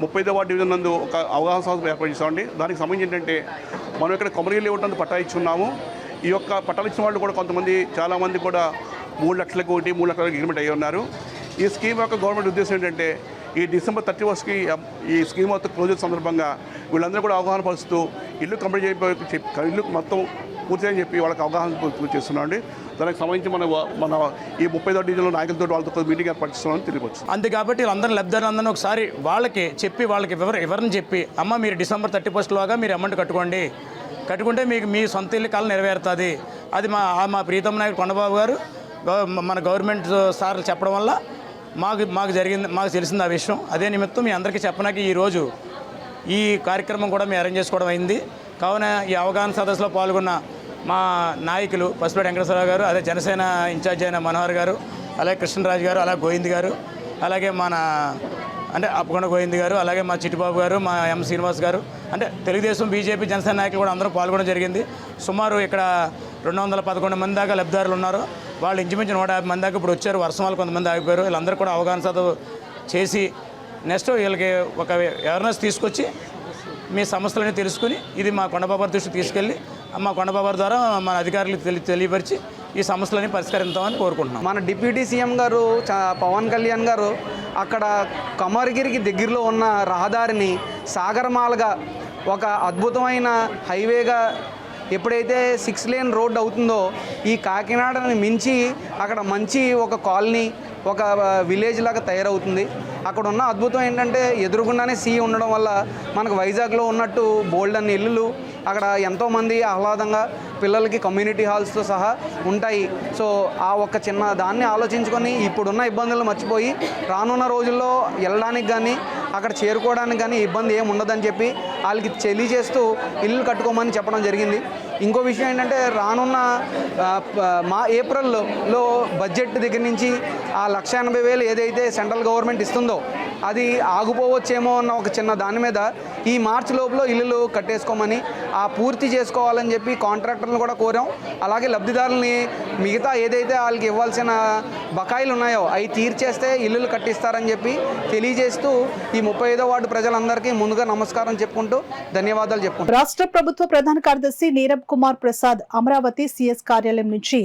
35వ డివిజన్ నందు ఒక అవగాహన సదస్సు ఏర్పాటు చేస్తామండి. దానికి సంబంధించి ఏంటంటే మనం ఇక్కడ కొమరగిరి లేఅవుట్ నందు పట్టా ఇచ్చున్నాము. ఈ యొక్క పట్టాలు ఇచ్చిన వాళ్ళు కూడా కొంతమంది, చాలామంది కూడా 3 లక్షలకు 3 లక్షలకు అగ్రిమెంట్ అయ్యి ఉన్నారు. ఈ స్కీమ్ యొక్క గవర్నమెంట్ ఉద్దేశం ఏంటంటే ఈ December 31కి ఈ స్కీమ్ మొత్తం క్లోజ్ సందర్భంగా వీళ్ళందరూ కూడా అవగాహన పరుస్తూ ఇల్లు కంప్లీట్ ఇల్లు మొత్తం పూర్తి అని చెప్పి వాళ్ళకి అవగాహన చేస్తున్నాం అండి. దానికి సంబంధించి మన ఈ 35వ డివిజన్లో నాయకులతో వాళ్ళతో మీటింగ్ ఏర్పరుస్తున్నామని తెలియవచ్చు. అంతే కాబట్టి వీళ్ళందరూ లబ్ధిదారులందరూ ఒకసారి వాళ్ళకి చెప్పి, వాళ్ళకి వివరణ చెప్పి, అమ్మ మీరు December 31లోగా మీరు అమౌంట్ కట్టుకుంటే మీకు మీ సొంత ఇల్లు కాలం నెరవేరుతుంది. అది మా ప్రీతమ నాయకుడు కొండబాబు గారు మన గవర్నమెంట్ సార్లు చెప్పడం వల్ల మాకు తెలిసింది ఆ విషయం. అదే నిమిత్తం మీ అందరికీ చెప్పడానికి ఈరోజు ఈ కార్యక్రమం కూడా మేము అరేంజ్ చేసుకోవడం అయింది. కావున ఈ అవగాహన సదస్సులో పాల్గొన్న మా నాయకులు పసుపులేటి వెంకటేశ్వరరావు గారు, అదే జనసేన ఇన్ఛార్జ్ అయిన మనోహర్ గారు, అలాగే కృష్ణరాజు గారు, అలాగే గోవింద్ గారు, అలాగే అప్పకొండ గోవింద్ గారు, అలాగే మా చిట్టిబాబు గారు, మా ఎం శ్రీనివాస్ గారు, అంటే తెలుగుదేశం, బీజేపీ, జనసేన నాయకులు కూడా అందరూ పాల్గొనడం జరిగింది. సుమారు ఇక్కడ 211 మంది దాకా లబ్ధిదారులు ఉన్నారు. వాళ్ళు ఇంచుమించు 150 మంది దాకా ఇప్పుడు వచ్చారు. వర్షం వల్ల కొంతమంది ఆగిపోయారు. వీళ్ళందరూ కూడా అవగాహన సదస్సు చేసి నెక్స్ట్ వీళ్ళకి ఒక అవేర్నెస్ తీసుకొచ్చి మీ సమస్యలని తెలుసుకుని ఇది మా కొండబాబు దృష్టికి తీసుకెళ్ళి మా కొండబాబు ద్వారా మన అధికారులకు తెలియపరిచి ఈ సమస్యలని పరిష్కరిద్దామని కోరుకుంటున్నాం. మన డిప్యూటీ సీఎం గారు పవన్ కళ్యాణ్ గారు అక్కడ కొమరగిరికి దగ్గరలో ఉన్న రహదారిని సాగరమాలగా ఒక అద్భుతమైన హైవేగా ఎప్పుడైతే 6 లేన్ రోడ్ అవుతుందో ఈ కాకినాడని మించి అక్కడ మంచి ఒక కాలనీ ఒక విలేజ్ లాగా తయారవుతుంది. అక్కడ ఉన్న అద్భుతం ఏంటంటే ఎదురుగుండానే సీ ఉండడం వల్ల మనకు వైజాగ్లో ఉన్నట్టు బోల్డ్ అన్ని ఇల్లులు అక్కడ ఎంతోమంది ఆహ్లాదంగా పిల్లలకి కమ్యూనిటీ హాల్స్తో సహా ఉంటాయి. సో ఆ ఒక్క చిన్న దాన్ని ఆలోచించుకొని ఇప్పుడున్న ఇబ్బందులు మర్చిపోయి రానున్న రోజుల్లో వెళ్ళడానికి కానీ అక్కడ చేరుకోవడానికి కానీ ఇబ్బంది ఏమి ఉండదని చెప్పి వాళ్ళకి తెలియజేస్తూ ఇల్లు కట్టుకోమని చెప్పడం జరిగింది. ఇంకో విషయం ఏంటంటే రానున్న ఏప్రిల్లో బడ్జెట్ దగ్గర నుంచి ఆ 1,80,000 ఏదైతే సెంట్రల్ గవర్నమెంట్ ఇస్తుందో అది ఆగిపోవచ్చేమో అన్న ఒక చిన్న దాని మీద ఈ మార్చి లోపల ఇల్లులు కట్టేసుకోమని పూర్తి చేసుకోవాలని చెప్పి కాంట్రాక్టర్లను కూడా కోరాం. అలాగే లబ్ధిదారులని మిగతా ఏదైతే వాళ్ళకి ఇవ్వాల్సిన బకాయిలు ఉన్నాయో అవి తీర్చేస్తే ఇల్లులు కట్టిస్తారని చెప్పి తెలియజేస్తూ ఈ 35వ వార్డు ప్రజలందరికీ ముందుగా నమస్కారం చెప్పుకుంటూ ధన్యవాదాలు చెప్పుకుంటాం. రాష్ట్ర ప్రభుత్వ ప్రధాన కార్యదర్శి నీరబ్ కుమార్ ప్రసాద్ అమరావతి సిఎస్ కార్యాలయం నుంచి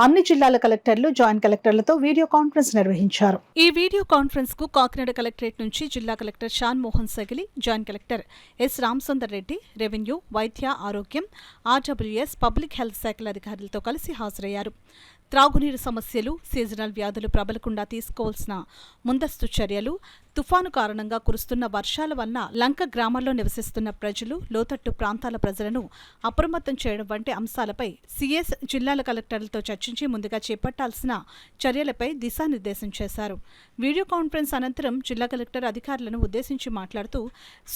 అన్ని జిల్లాల కలెక్టర్లు, జాయింట్ కలెక్టర్లతో వీడియో కాన్ఫరెన్స్ నిర్వహించారు. ఈ వీడియో కాన్ఫరెన్స్ కు కాకినాడ కలెక్టరేట్ నుంచి జిల్లా collector Shan Mohan Sagili, joint collector S Ramasundar Reddy, revenue, వైద్య, ఆరోగ్యం, ఆర్డబ్ల్యూఎస్, పబ్లిక్ హెల్త్ శాఖల అధికారులతో కలిసి హాజరయ్యారు. త్రాగునీరు సమస్యలు, సీజనల్ వ్యాధులు ప్రబలకుండా తీసుకోవాల్సిన ముందస్తు చర్యలు, తుఫాను కారణంగా కురుస్తున్న వర్షాల వలన లంక గ్రామాల్లో నివసిస్తున్న ప్రజలు, లోతట్టు ప్రాంతాల ప్రజలను అప్రమత్తం చేయడం వంటి అంశాలపై సీఎస్ జిల్లాల కలెక్టర్లతో చర్చించి ముందుగా చేపట్టాల్సిన చర్యలపై దిశానిర్దేశం చేశారు. వీడియో కాన్ఫరెన్స్ అనంతరం జిల్లా కలెక్టర్ అధికారులను ఉద్దేశించి మాట్లాడుతూ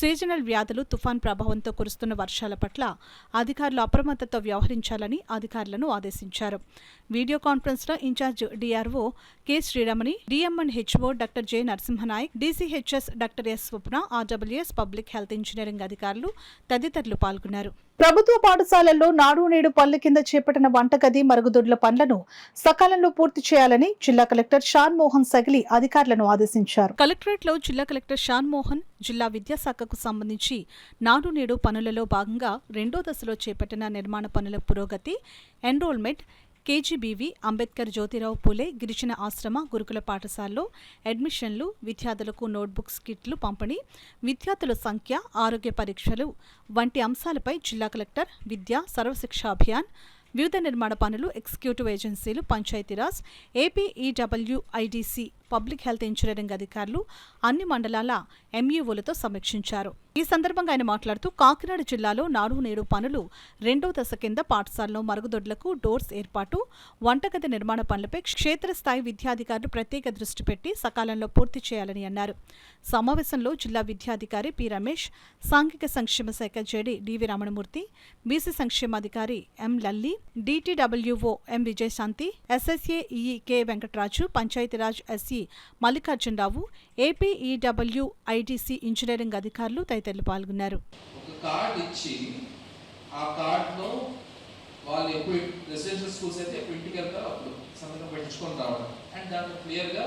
సీజనల్ వ్యాధులు, తుఫాన్ ప్రభావంతో కురుస్తున్న వర్షాల పట్ల అధికారులు అప్రమత్తతో వ్యవహరించాలని అధికారులను ఆదేశించారు. వీడియో కాన్ఫరెన్స్ లో incharge DRO K Sreeramani, DMNHO doctor J Narasimha Nayak, DCHS doctor S Swapna, RWS, public health engineering అధికారులు తదితరులు పాల్గొన్నారు. ప్రభుత్వ పాఠశాలల్లో నాడు నేడు పనుల కింద చేపట్టిన వంటగది, మరుగుదొడ్ల పనులను సకాలంలో పూర్తి చేయాలని జిల్లా కలెక్టర్ షాన్ మోహన్ సగిలి అధికారులను ఆదేశించారు. కలెక్టరేట్లో జిల్లా కలెక్టర్ షాన్ మోహన్ జిల్లా విద్యాశాఖకు సంబంధించి నాడు నేడు పనులలో భాగంగా 2వ దశలో చేపట్టిన నిర్మాణ పనుల పురోగతి, ఎన్రోల్మెంట్, కేజీబీవీ, అంబేద్కర్ జ్యోతిరావు పూలే గిరిజన ఆశ్రమ గురుకుల పాఠశాలలో అడ్మిషన్లు, విద్యార్థులకు నోట్బుక్స్, కిట్లు పంపిణీ, విద్యార్థుల సంఖ్య, ఆరోగ్య పరీక్షలు వంటి అంశాలపై జిల్లా కలెక్టర్ విద్యా సర్వశిక్ష అభియాన్, వివిధ నిర్మాణ పనులు, ఎగ్జిక్యూటివ్ ఏజెన్సీలు, పంచాయతీరాజ్, ఏపీఈడబ్ల్యూఐడిసి, పబ్లిక్ హెల్త్ ఇంజనీరింగ్ అధికారులు అన్ని మండలాల ఎంఈఓలతో సమీక్షించారు. ఈ సందర్భంగా ఆయన మాట్లాడుతూ కాకినాడ జిల్లాలో నాడు నేడు పనులు 2వ దశ కింద పాఠశాలలో మరుగుదొడ్లకు డోర్స్ ఏర్పాటు, వంటగది నిర్మాణ పనులపై క్షేత్రస్థాయి విద్యాధికారులు ప్రత్యేక దృష్టి పెట్టి సకాలంలో పూర్తి చేయాలని అన్నారు. సమావేశంలో జిల్లా విద్యాధికారి పి రమేష్, సాంఘిక సంక్షేమ శాఖ జేడీ డివి రమణమూర్తి, బీసీ సంక్షేమాధికారి M Lalli, DTWO M Vijayashanti, SSA EE K Venkataraju, Panchayat Raj SE Mallikarjuna Rao, APEWIDC engineering అధికారులు తదితరులు పాల్గొన్నారు. ఒక కార్డు ఇచ్చి ఆ కార్డులో వాళ్ళు ఎప్పుడు రెసిడెన్షియల్ స్కూల్స్ అయితే ఎప్పుడు ఇంటికి వెళ్తారో అప్పుడు సంతకం పెట్టించుకొని రావడం అండ్ దాంట్లో క్లియర్గా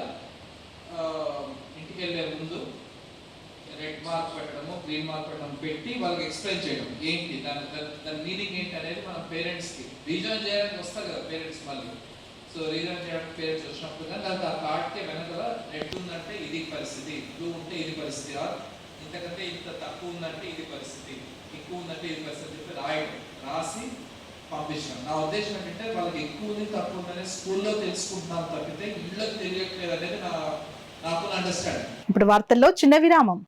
ఇంటికి వెళ్ళే ముందు రెడ్ మార్క్ పెట్టడము, గ్రీన్ మార్క్ పెట్టడం పెట్టి వాళ్ళకి ఎక్స్ప్లెయిన్ చేయడం ఏంటి దాని మీనింగ్ ఏంటి అనేది మన పేరెంట్స్కి రీజాయిన్ చేయడానికి వస్తారు కదా పేరెంట్స్ మళ్ళీ. సో రీజన్ చేయడానికి పేరెంట్స్ వచ్చినప్పుడు కానీ దానికి ఆ కార్డ్కి వెనకాల రెడ్ ఉందంటే ఇది పరిస్థితి, బ్లూ ఉంటే ఇది పరిస్థితి, ఇంతకంటే ఇంత తక్కువ ఉందంటే ఇది పరిస్థితి, ఎక్కువ ఉందంటే ఇది పరిస్థితి చెప్పి రాసి పంపించాం. నా ఉద్దేశం ఏంటంటే వాళ్ళకి ఎక్కువ ఉంది తక్కువ ఉందనే స్కూల్లో తెలుసుకుంటున్నాం తప్పితే ఇళ్ళకి తెలియట్లేదు అనేది నాకు అండర్స్టాండింగ్. ఇప్పుడు వార్తల్లో చిన్న విరామం.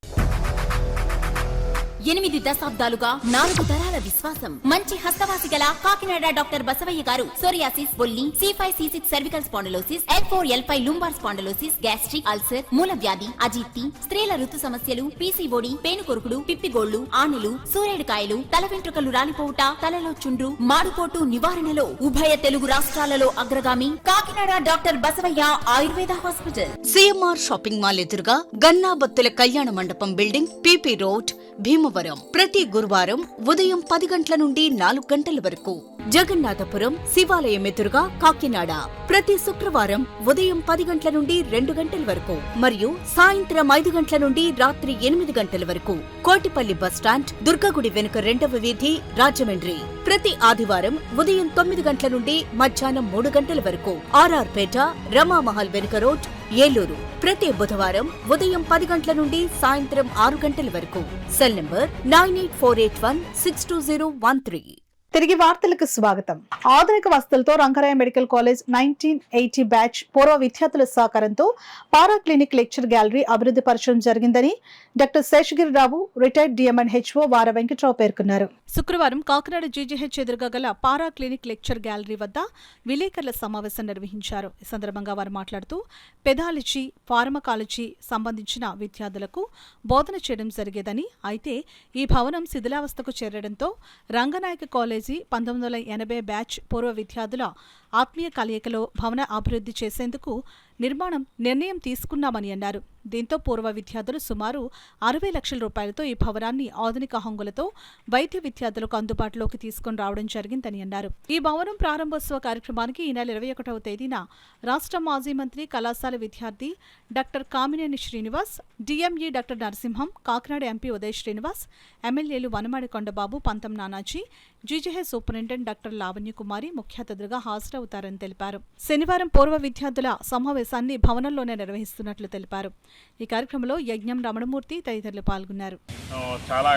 8 దశాబ్దాలుగా 4 తరాల విశ్వాసం. మంచి హస్తవాసి గల కాకినాడ డాక్టర్ బసవయ్య గారు సోరియాసిస్, బొల్లి, C5, C6 cervical spondylosis, L4, L5 lumbar spondylosis, gastric ulcer, మూల వ్యాధి, అజీర్తి, స్త్రీల ఋతు సమస్యలు, పీసీఓడి, పేనుకొరుకుడు, పిప్పిగోళ్లు, ఆనెలు, సూరేడుకాయలు, తల వెంట్రుకలు రాలిపోవుట, తలలో చుండ్రు, మాడుకోటు నివారణలో ఉభయ తెలుగు రాష్ట్రాలలో అగ్రగామి Kakinada doctor Basavaiah Ayurveda hospital. CMR shopping mall ఎదురుగా గన్నాబత్తుల కళ్యాణ మండపం బిల్డింగ్, పీపీ రోడ్, భీమవరం. ప్రతి గురువారం ఉదయం 10 గంటల నుండి 4 గంటల వరకు. జగన్నాథపురం శివాలయం ఎదురుగా కాకినాడ. ప్రతి శుక్రవారం ఉదయం 10 గంటల నుండి 2 గంటల వరకు మరియు సాయంత్రం 5 గంటల నుండి రాత్రి 8 గంటల వరకు. కోటిపల్లి బస్టాండ్, దుర్గగుడి వెనుక 2వ వీధి, రాజమండ్రి. ప్రతి ఆదివారం ఉదయం 9 గంటల నుండి మధ్యాహ్నం 3 గంటల వరకు. ఆర్ఆర్ పేట, రమామహల్ వెనుక రోడ్, ఏలూరు. ప్రతి బుధవారం ఉదయం 10 గంటల నుండి సాయంత్రం 6 గంటల వరకు. Cell number 9848162013. తిరిగి వార్తలకు స్వాగతం. ఆధునిక వసతులతో రంగారాయ మెడికల్ కాలేజ్ 1980 బ్యాచ్ పూర్వ విద్యార్థుల సహకారంతో పారా క్లినిక్ లెక్చర్ గ్యాలరీ అభివృద్ధి పరచడం జరిగిందని doctor Seshagirirao, retired DMN HO Vara Venkatrao పేర్కొన్నారు. శుక్రవారం కాకినాడ జీజీహెచ్ ఎదురుగా గల పారా క్లినిక్ లెక్చర్ గ్యాలరీ వద్ద విలేకరుల సమావేశం నిర్వహించారు. ఈ సందర్భంగా వారు మాట్లాడుతూ పెథాలజీ, ఫార్మకాలజీ సంబంధించిన విద్యార్థులకు బోధన చేయడం జరిగేదని, అయితే ఈ భవనం శిథిలావస్థకు చేరడంతో రంగనాయక కాలేజీ 1980 బ్యాచ్ పూర్వ విద్యార్థుల ఆత్మీయ కలయికలో భవన అభివృద్ధి చేసేందుకు నిర్ణయం తీసుకున్నామని అన్నారు. దీంతో పూర్వ విద్యార్థులు సుమారు 60 లక్షల రూపాయలతో ఈ భవనాన్ని ఆధునిక హంగులతో వైద్య విద్యార్థులకు అందుబాటులోకి తీసుకుని రావడం జరిగిందని అన్నారు. ఈ భవనం ప్రారంభోత్సవ కార్యక్రమానికి ఈ నెల 21వ తేదీన రాష్ట్ర మాజీ మంత్రి, కళాశాల విద్యార్థి doctor Kamineni Srinivas, DME doctor Narasimham, Kakinada MP Uday Srinivas, ఎమ్మెల్యేలు వనమాడి కొండబాబు, పంతం Nanaji, GGH superintendent doctor Lavanyakumari ముఖ్య అతిథులుగా హాజరవుతారని తెలిపారు. శనివారం పూర్వ విద్యార్థుల సమావేశాన్ని భవనంలోనే నిర్వహిస్తున్నట్లు తెలిపారు. ఈ కార్యక్రమంలో యజ్ఞం రమణమూర్తి తదితరులు పాల్గొన్నారు. చాలా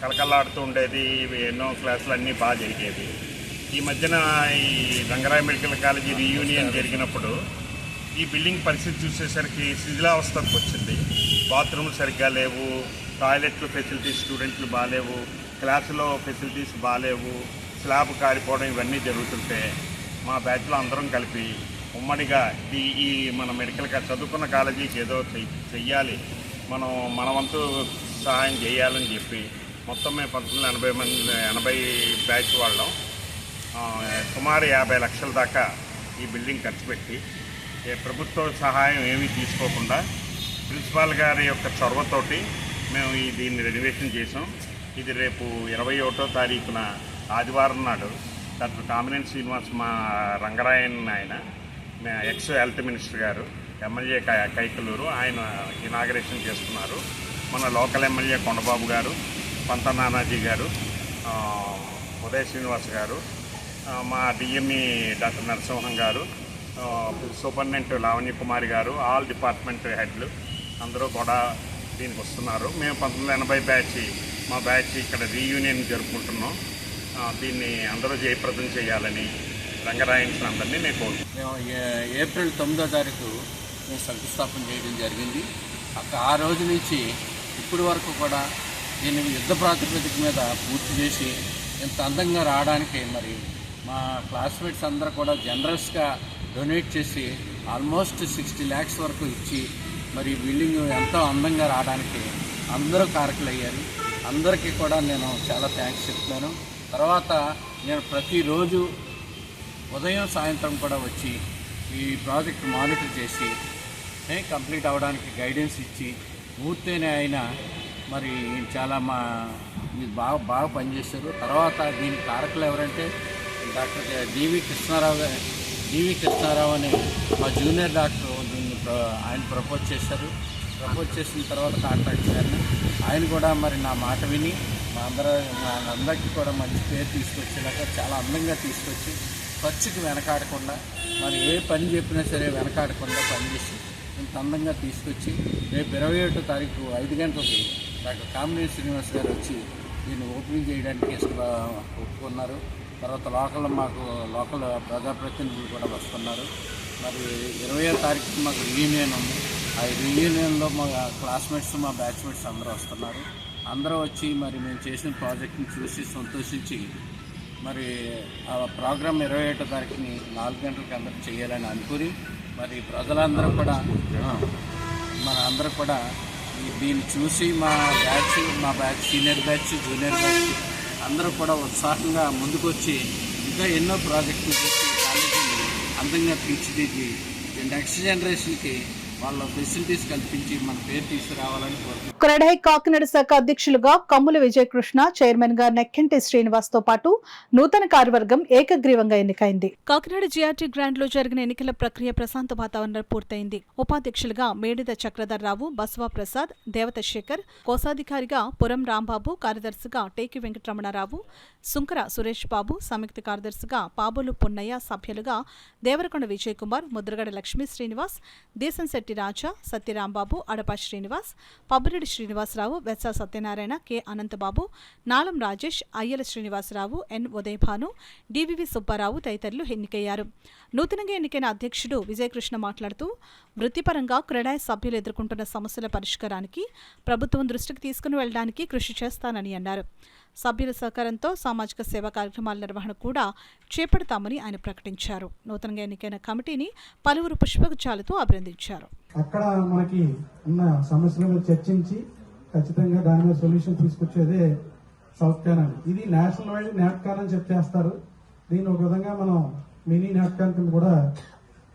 కలకలాడుతూ ఉండేది, ఎన్నో క్లాసులు అన్నీ బాగా జరిగేవి. ఈ మధ్యన ఈ రంగరాయ మెడికల్ కాలేజీ రీయూనియన్ జరిగినప్పుడు ఈ బిల్డింగ్ పరిస్థితి చూసేసరికి శిథిలావస్థకు వచ్చింది. బాత్రూమ్లు సరిగ్గా లేవు, టాయిలెట్లు ఫెసిలిటీస్ స్టూడెంట్లు బాగాలేవు, క్లాసులో ఫెసిలిటీస్ బాగాలేవు, స్లాబ్ కారిపోవడం ఇవన్నీ జరుగుతుంటే మా బ్యాచ్లో అందరం కలిపి ఉమ్మడిగా ఈ మన మెడికల్ చదువుకున్న కాలేజీకి ఏదో చెయ్యాలి, మన వంతు సహాయం చేయాలని చెప్పి మొత్తం మేము 1980 బ్యాచ్ వాళ్ళం సుమారు 50 లక్షల దాకా ఈ బిల్డింగ్ ఖర్చు పెట్టి ప్రభుత్వ సహాయం ఏమీ తీసుకోకుండా ప్రిన్సిపాల్ గారి యొక్క చొరవతోటి మేము దీన్ని రెనోవేషన్ చేసాం. ఇది రేపు 21వ తారీఖున ఆదివారం నాడు డాక్టర్ కామినేని శ్రీనివాస్, మా రంగరాయన్ ఆయన ఎక్స్ హెల్త్ మినిస్టర్ గారు, ఎమ్మెల్యే కైకలూరు, ఆయన ఇనాగరేషన్ చేస్తున్నారు. మన లోకల్ ఎమ్మెల్యే కొండబాబు గారు, పంత నానాజీ గారు, ఉదయ్ శ్రీనివాస్ గారు, మా డిఎంఈ డాక్టర్ నరసింహం గారు, సూపరింటెండెంట్ లావణ్యకుమారి గారు, ఆల్ డిపార్ట్మెంట్ హెడ్లు అందరూ కూడా దీనికి వస్తున్నారు. మేము 1980 బ్యాచ్, మా బ్యాచ్ ఇక్కడ రీయూనియన్ జరుపుకుంటున్నాం. దీన్ని అందరూ జయప్రదం చేయాలని రంగరాయన్స్ అందరినీ నేను కోరుతున్నాను. మేము ఏప్రిల్ 9వ తారీఖు మేము శంకుస్థాపన చేయడం జరిగింది. ఆ రోజు నుంచి ఇప్పటి వరకు కూడా దీన్ని యుద్ధ ప్రాతిపదిక మీద పూర్తి చేసి ఇంత అందంగా రావడానికి మరి మా క్లాస్మేట్స్ అందరూ కూడా జనరస్గా డొనేట్ చేసి ఆల్మోస్ట్ 60 lakhs వరకు ఇచ్చి మరి బిల్డింగ్ ఎంతో అందంగా రావడానికి అందరూ కారకులయ్యారు. అందరికీ కూడా నేను చాలా థ్యాంక్స్ చెప్తున్నాను. తర్వాత నేను ప్రతిరోజు ఉదయం సాయంత్రం కూడా వచ్చి ఈ ప్రాజెక్ట్ మానిటర్ చేసి కంప్లీట్ అవ్వడానికి గైడెన్స్ ఇచ్చి పూర్తయిన ఆయన మరి చాలా మీరు బాగా పనిచేశారు. తర్వాత దీని కారకులు ఎవరంటే డాక్టర్ డివి కృష్ణారావు అనే మా జూనియర్ డాక్టర్ దీన్ని ఆయన ప్రపోజ్ చేశారు. ప్రపోజ్ చేసిన తర్వాత కాంట్రాక్ట్ గారిని ఆయన కూడా మరి నా మాట విని అందరికీ కూడా మంచి పేరు తీసుకొచ్చేలాగా చాలా అందంగా తీసుకొచ్చి ఖర్చుకి వెనకాడకుండా మరి ఏ పని చెప్పినా సరే వెనకాడకుండా పనిచేసి ఇంత అందంగా తీసుకొచ్చి రేపు 21వ తారీఖు 5 గంటలకి డాక్టర్ కామినేని శ్రీనివాస్ గారు వచ్చి దీన్ని ఓపెనింగ్ చేయడానికి ఒప్పుకున్నారు. తర్వాత లోకల్ ప్రజాప్రతినిధులు కూడా వస్తున్నారు. మరి 20వ తారీఖు మాకు రీయూనియన్ ఉంది. ఆ రీయూనియన్లో మా క్లాస్మేట్స్, మా బ్యాచ్మేట్స్ అందరూ వస్తున్నారు. అందరూ వచ్చి మరి మేము చేసిన ప్రాజెక్ట్ని చూసి సంతోషించి మరి ఆ ప్రోగ్రామ్ 21వ తారీఖుని 4 గంటలకి అందరూ చేయాలని అనుకుని మరి ప్రజలందరూ కూడా అందరూ కూడా దీన్ని చూసి మా batch senior batch, junior batch అందరూ కూడా ఉత్సాహంగా ముందుకొచ్చి ఇంకా ఎన్నో ప్రాజెక్టులు చేసి కాలేజీని అందంగా తీర్చిదిద్ది నెక్స్ట్ జనరేషన్కి వాళ్ళ ఫెసిలిటీస్ కల్పించి మన పేరు తీసుకురావాలని కోరుతున్నాను. క్రెడై కాకినాడ శాఖ అధ్యక్షులుగా కమ్ముల విజయకృష్ణ, చైర్మన్ గా నెక్కెంటి శ్రీనివాస్ తో పాటు నూతన కార్యవర్గం ఏకగ్రీవంగా ఎన్నికైంది. కాకినాడ జీఆర్టీ గ్రాండ్ లో జరిగిన ఎన్నికల ప్రక్రియ ప్రశాంత వాతావరణంలో పూర్తయింది. ఉపాధ్యక్షులుగా మేడిద చక్రధర్రావు, బసవ ప్రసాద్, దేవత శేఖర్, కోశాధికారిగా పురం రాంబాబు, కార్యదర్శిగా టేకి వెంకటరమణారావు, సుంకర సురేష్ బాబు, సంయుక్త కార్యదర్శిగా పాబోలు పున్నయ్య, సభ్యులుగా దేవరకొండ విజయ్ కుమార్, ముద్రగడ లక్ష్మీ శ్రీనివాస్, దేశంశెట్టి తాటి రాజా, సత్యరాంబాబు, అడపా శ్రీనివాస్, పబ్బిరెడ్డి శ్రీనివాసరావు, వెత్స సత్యనారాయణ, కె అనంతబాబు, నాలం రాజేష్, అయ్యల శ్రీనివాసరావు, ఎన్ ఉదయభాను, డివివి సుబ్బారావు తదితరులు ఎన్నికయ్యారు. నూతనంగా ఎన్నికైన అధ్యక్షుడు విజయకృష్ణ మాట్లాడుతూ వృత్తిపరంగా క్రెడాయ్ సభ్యులు ఎదుర్కొంటున్న సమస్యల పరిష్కారానికి ప్రభుత్వం దృష్టికి తీసుకుని వెళ్లడానికి కృషి చేస్తానని అన్నారు. సభ్యుల సహకారంతో సామాజిక సేవా కార్యక్రమాల నిర్వహణ కూడా చేపడతామని ఆయన ప్రకటించారు. నూతనంగా ఎన్నికైన కమిటీని పలువురు పుష్పగుచ్చాలతో అభినందించారు. అక్కడ మనకి ఉన్న సమస్యల మీద చర్చించి ఖచ్చితంగా దాని మీద సొల్యూషన్ తీసుకొచ్చేదే సౌత్ క్యాన్. ఇది నేషనల్ వైడ్ నాట్కాన్ అని చేస్తారు. దీన్ని ఒక విధంగా మనం మినీ నాట్కాన్ కింద కూడా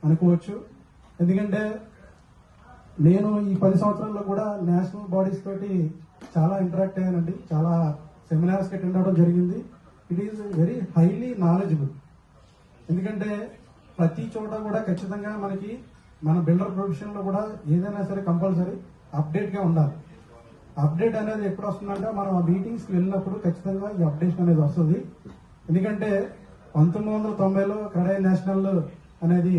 అనుకోవచ్చు. ఎందుకంటే నేను ఈ 10 సంవత్సరాల్లో కూడా నేషనల్ బాడీస్ తోటి చాలా ఇంటరాక్ట్ అయ్యానండి. చాలా సెమినార్స్కి అటెండ్ అవ్వడం జరిగింది. It is very highly knowledgeable. ఎందుకంటే ప్రతి చోట కూడా ఖచ్చితంగా మనకి మన బిల్డర్ ప్రొఫెషన్లో కూడా ఏదైనా సరే కంపల్సరీ అప్డేట్గా ఉండాలి. అప్డేట్ అనేది ఎప్పుడు వస్తుందంటే మనం ఆ మీటింగ్స్కి వెళ్ళినప్పుడు ఖచ్చితంగా ఈ అప్డేషన్ అనేది వస్తుంది. ఎందుకంటే 1990లో క్రెడాయ్ నేషనల్ అనేది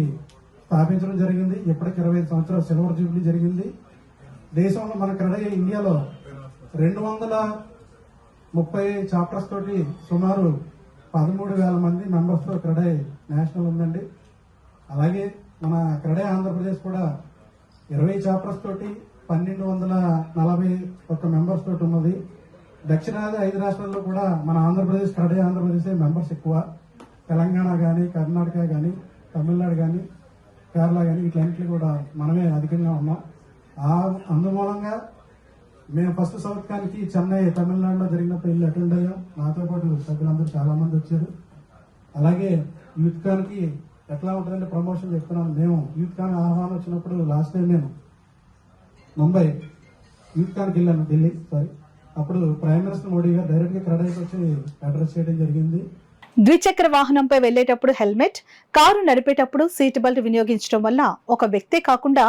స్థాపించడం జరిగింది. ఇప్పటికి 25 సంవత్సరాలు సిల్వర్ జూబ్లీ జరిగింది. దేశంలో మన క్రెడాయ్ ఇండియాలో 230 చాప్టర్స్ తోటి సుమారు 13,000 మంది మెంబర్స్తో క్రెడాయ్ నేషనల్ ఉందండి. అలాగే మన క్రెడాయ్ ఆంధ్రప్రదేశ్ కూడా 20 చాప్టర్స్ తోటి 1,241 మెంబర్స్ తోటి ఉన్నది. దక్షిణాది 5 రాష్ట్రాల్లో కూడా మన ఆంధ్రప్రదేశ్ క్రెడాయ్ ఆంధ్రప్రదేశ్ మెంబర్స్ ఎక్కువ. తెలంగాణ కానీ, కర్ణాటక కానీ, తమిళనాడు కానీ, కేరళ కానీ ఇట్లాంటివి కూడా మనమే అధికంగా ఉన్నాం. అందుమూలంగా మేము ఫస్ట్ సౌత్ కాన్కి చెన్నై తమిళనాడులో జరిగినప్పుడు వెళ్ళి అటెండ్ అయ్యాం. నాతో పాటు సభ్యులందరూ చాలా మంది వచ్చారు. అలాగే యూత్ కాన్కి ఎట్లా ఉంటుందంటే ప్రమోషన్ చెప్తున్నాను. మేము యూత్ కాన్ ఆహ్వానం వచ్చినప్పుడు లాస్ట్ టైం నేను ముంబై యూత్ కాన్కి వెళ్ళాను, ఢిల్లీ అప్పుడు ప్రైమ్ మినిస్టర్ మోడీ గారు డైరెక్ట్గా క్రెడాయ్కి వచ్చి అడ్రస్ చేయడం జరిగింది. ద్విచక్ర వాహనంపై వెళ్లేటప్పుడు హెల్మెట్, కారు నడిపేటప్పుడు సీట్ బెల్ట్ వినియోగించడం వల్ల ఒక వ్యక్తే కాకుండా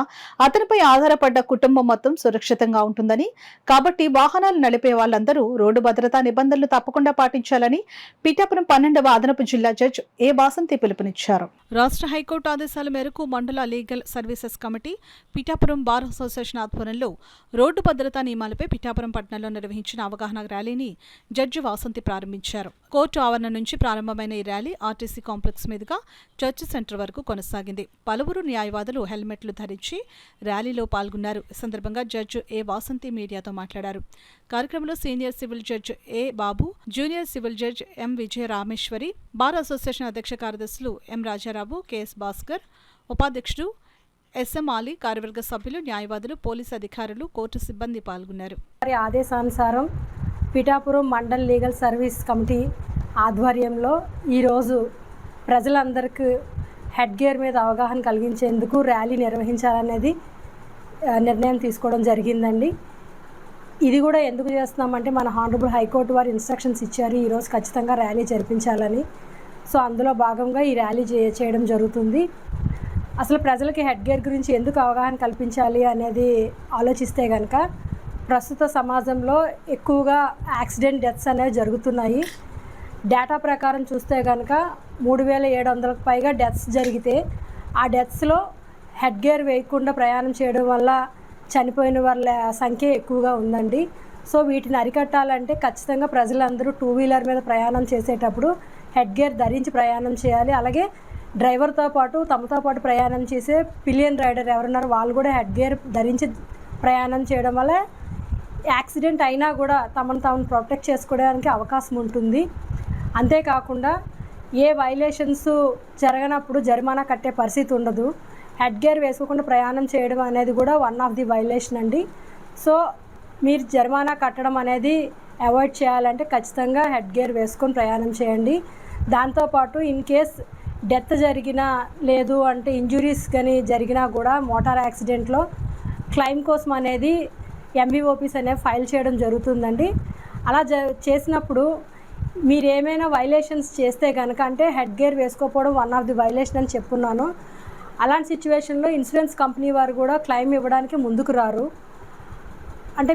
అతనిపై ఆధారపడ్డ కుటుంబం మొత్తం సురక్షితంగా ఉంటుందని, కాబట్టి వాహనాలు నడిపే వాళ్ళందరూ రోడ్డు భద్రతా నిబంధనలు తప్పకుండా పాటించాలని పిఠాపురం 12వ అదనపు జిల్లా జడ్జి ఏ వాసంతి పిలుపునిచ్చారు. రాష్ట్ర హైకోర్టు ఆదేశాల మేరకు మండల legal services committee, Pithapuram bar association ఆధ్వర్యంలో రోడ్డు భద్రతా నియమాలపై పిఠాపురం పట్టణంలో నిర్వహించిన అవగాహన ర్యాలీని జడ్జి వాసంతి ప్రారంభించారు. కోర్టు ఆవరణ నుంచి ప్రారంభమైన ఈ ర్యాలీ ఆర్టీసీ కాంప్లెక్స్ మీదుగా చర్చ్ సెంటర్ వరకు కొనసాగింది. పలువురు న్యాయవాదులు హెల్మెట్లు ధరించి ర్యాలీలో పాల్గొన్నారు. ఈ సందర్భంగా జడ్జి ఏ వాసంతి మీడియాతో మాట్లాడారు. కార్యక్రమంలో సీనియర్ సివిల్ జడ్జి ఏ బాబు, జూనియర్ సివిల్ జడ్జి ఎం విజయ రామేశ్వరి, బార్ అసోసియేషన్ అధ్యక్ష కార్యదర్శులు ఎం రాజారావు, కెఎస్ భాస్కర్, ఉపాధ్యక్షుడు ఎస్ఎం ఆలీ, కార్యవర్గ సభ్యులు, న్యాయవాదులు, పోలీసు అధికారులు, కోర్టు సిబ్బంది పాల్గొన్నారు. ఆదేశానుసారం Pithapuram mandal legal service committee ఆధ్వర్యంలో ఈరోజు ప్రజలందరికీ హెడ్ గేర్ మీద అవగాహన కలిగించేందుకు ర్యాలీ నిర్వహించాలనేది నిర్ణయం తీసుకోవడం జరిగిందండి. ఇది కూడా ఎందుకు చేస్తున్నామంటే మన హానరబుల్ హైకోర్టు వారు ఇన్స్ట్రక్షన్స్ ఇచ్చారు ఈరోజు ఖచ్చితంగా ర్యాలీ జరిపించాలని. సో అందులో భాగంగా ఈ ర్యాలీ చేయడం జరుగుతుంది. అసలు ప్రజలకి హెడ్ గేర్ గురించి ఎందుకు అవగాహన కల్పించాలి అనేది ఆలోచిస్తే కనుక ప్రస్తుత సమాజంలో ఎక్కువగా యాక్సిడెంట్ డెత్స్ అనేవి జరుగుతున్నాయి. డేటా ప్రకారం చూస్తే కనుక 3,700కు పైగా డెత్స్ జరిగితే ఆ డెత్స్లో హెడ్ గేర్ వేయకుండా ప్రయాణం చేయడం వల్ల చనిపోయిన వాళ్ళ సంఖ్య ఎక్కువగా ఉందండి. సో వీటిని అరికట్టాలంటే ఖచ్చితంగా ప్రజలందరూ 2 వీలర్ మీద ప్రయాణం చేసేటప్పుడు హెడ్ గేర్ ధరించి ప్రయాణం చేయాలి. అలాగే డ్రైవర్తో పాటు తమతో పాటు ప్రయాణం చేసే పిలియన్ రైడర్ ఎవరున్నారో వాళ్ళు కూడా హెడ్ గేర్ ధరించి ప్రయాణం చేయడం వల్ల యాక్సిడెంట్ అయినా కూడా తమను తాము ప్రొటెక్ట్ చేసుకోవడానికి అవకాశం ఉంటుంది. అంతేకాకుండా ఏ వైలేషన్స్ జరగనప్పుడు జరిమానా కట్టే పరిస్థితి ఉండదు. హెడ్ గేర్ వేసుకోకుండా ప్రయాణం చేయడం అనేది కూడా వన్ ఆఫ్ ది వైలేషన్ అండి. సో మీరు జరిమానా కట్టడం అనేది అవాయిడ్ చేయాలంటే ఖచ్చితంగా హెడ్ గేర్ వేసుకొని ప్రయాణం చేయండి. దాంతోపాటు ఇన్ కేస్ డెత్ జరిగినా లేదు అంటే ఇంజురీస్ కానీ జరిగినా కూడా మోటార్ యాక్సిడెంట్లో క్లెయిమ్ కోసం అనేది ఎంబీఓపీస్ అనేవి ఫైల్ చేయడం జరుగుతుందండి. అలా చేసినప్పుడు మీరు ఏమైనా వైలేషన్స్ చేస్తే కనుక అంటే హెడ్ గేర్ వేసుకోకపోవడం వన్ ఆఫ్ ది వైలేషన్ అని చెప్పున్నాను. అలాంటి సిచ్యువేషన్లో ఇన్సూరెన్స్ కంపెనీ వారు కూడా క్లెయిమ్ ఇవ్వడానికి ముందుకు రారు. అంటే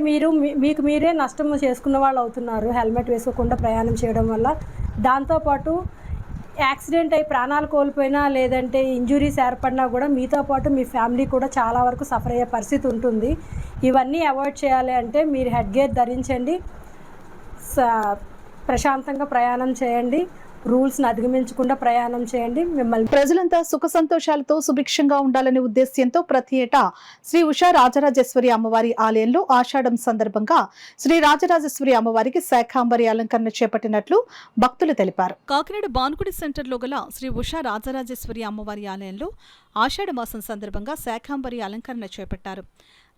మీకు మీరే నష్టం చేసుకున్న వాళ్ళు అవుతున్నారు హెల్మెట్ వేసుకోకుండా ప్రయాణం చేయడం వల్ల. దాంతోపాటు యాక్సిడెంట్ అయి ప్రాణాలు కోల్పోయినా లేదంటే ఇంజురీస్ ఏర్పడినా కూడా మీతో పాటు మీ ఫ్యామిలీ కూడా చాలా వరకు సఫర్ అయ్యే పరిస్థితి ఉంటుంది. ఇవన్నీ అవాయిడ్ చేయాలి అంటే మీరు హెడ్ గేర్ ధరించండి, ప్రశాంతంగా ప్రయాణం చేయండి, రూల్స్ని అధిగమించకుండా ప్రయాణం చేయండి. మిమ్మల్ని ప్రజలంతా సుఖ సంతోషాలతో సుభిక్షంగా ఉండాలనే ఉద్దేశ్యంతో ప్రతి ఏటా శ్రీ ఉషా రాజరాజేశ్వరి అమ్మవారి ఆలయంలో ఆషాఢం సందర్భంగా శ్రీ రాజరాజేశ్వరి అమ్మవారికి శాఖాంబరి అలంకరణ చేపట్టినట్లు భక్తులు తెలిపారు. కాకినాడ బాన్గుడి సెంటర్లో గల శ్రీ ఉషా రాజరాజేశ్వరి అమ్మవారి ఆలయంలో ఆషాఢ మాసం సందర్భంగా శాఖాంబరి అలంకరణ చేపట్టారు.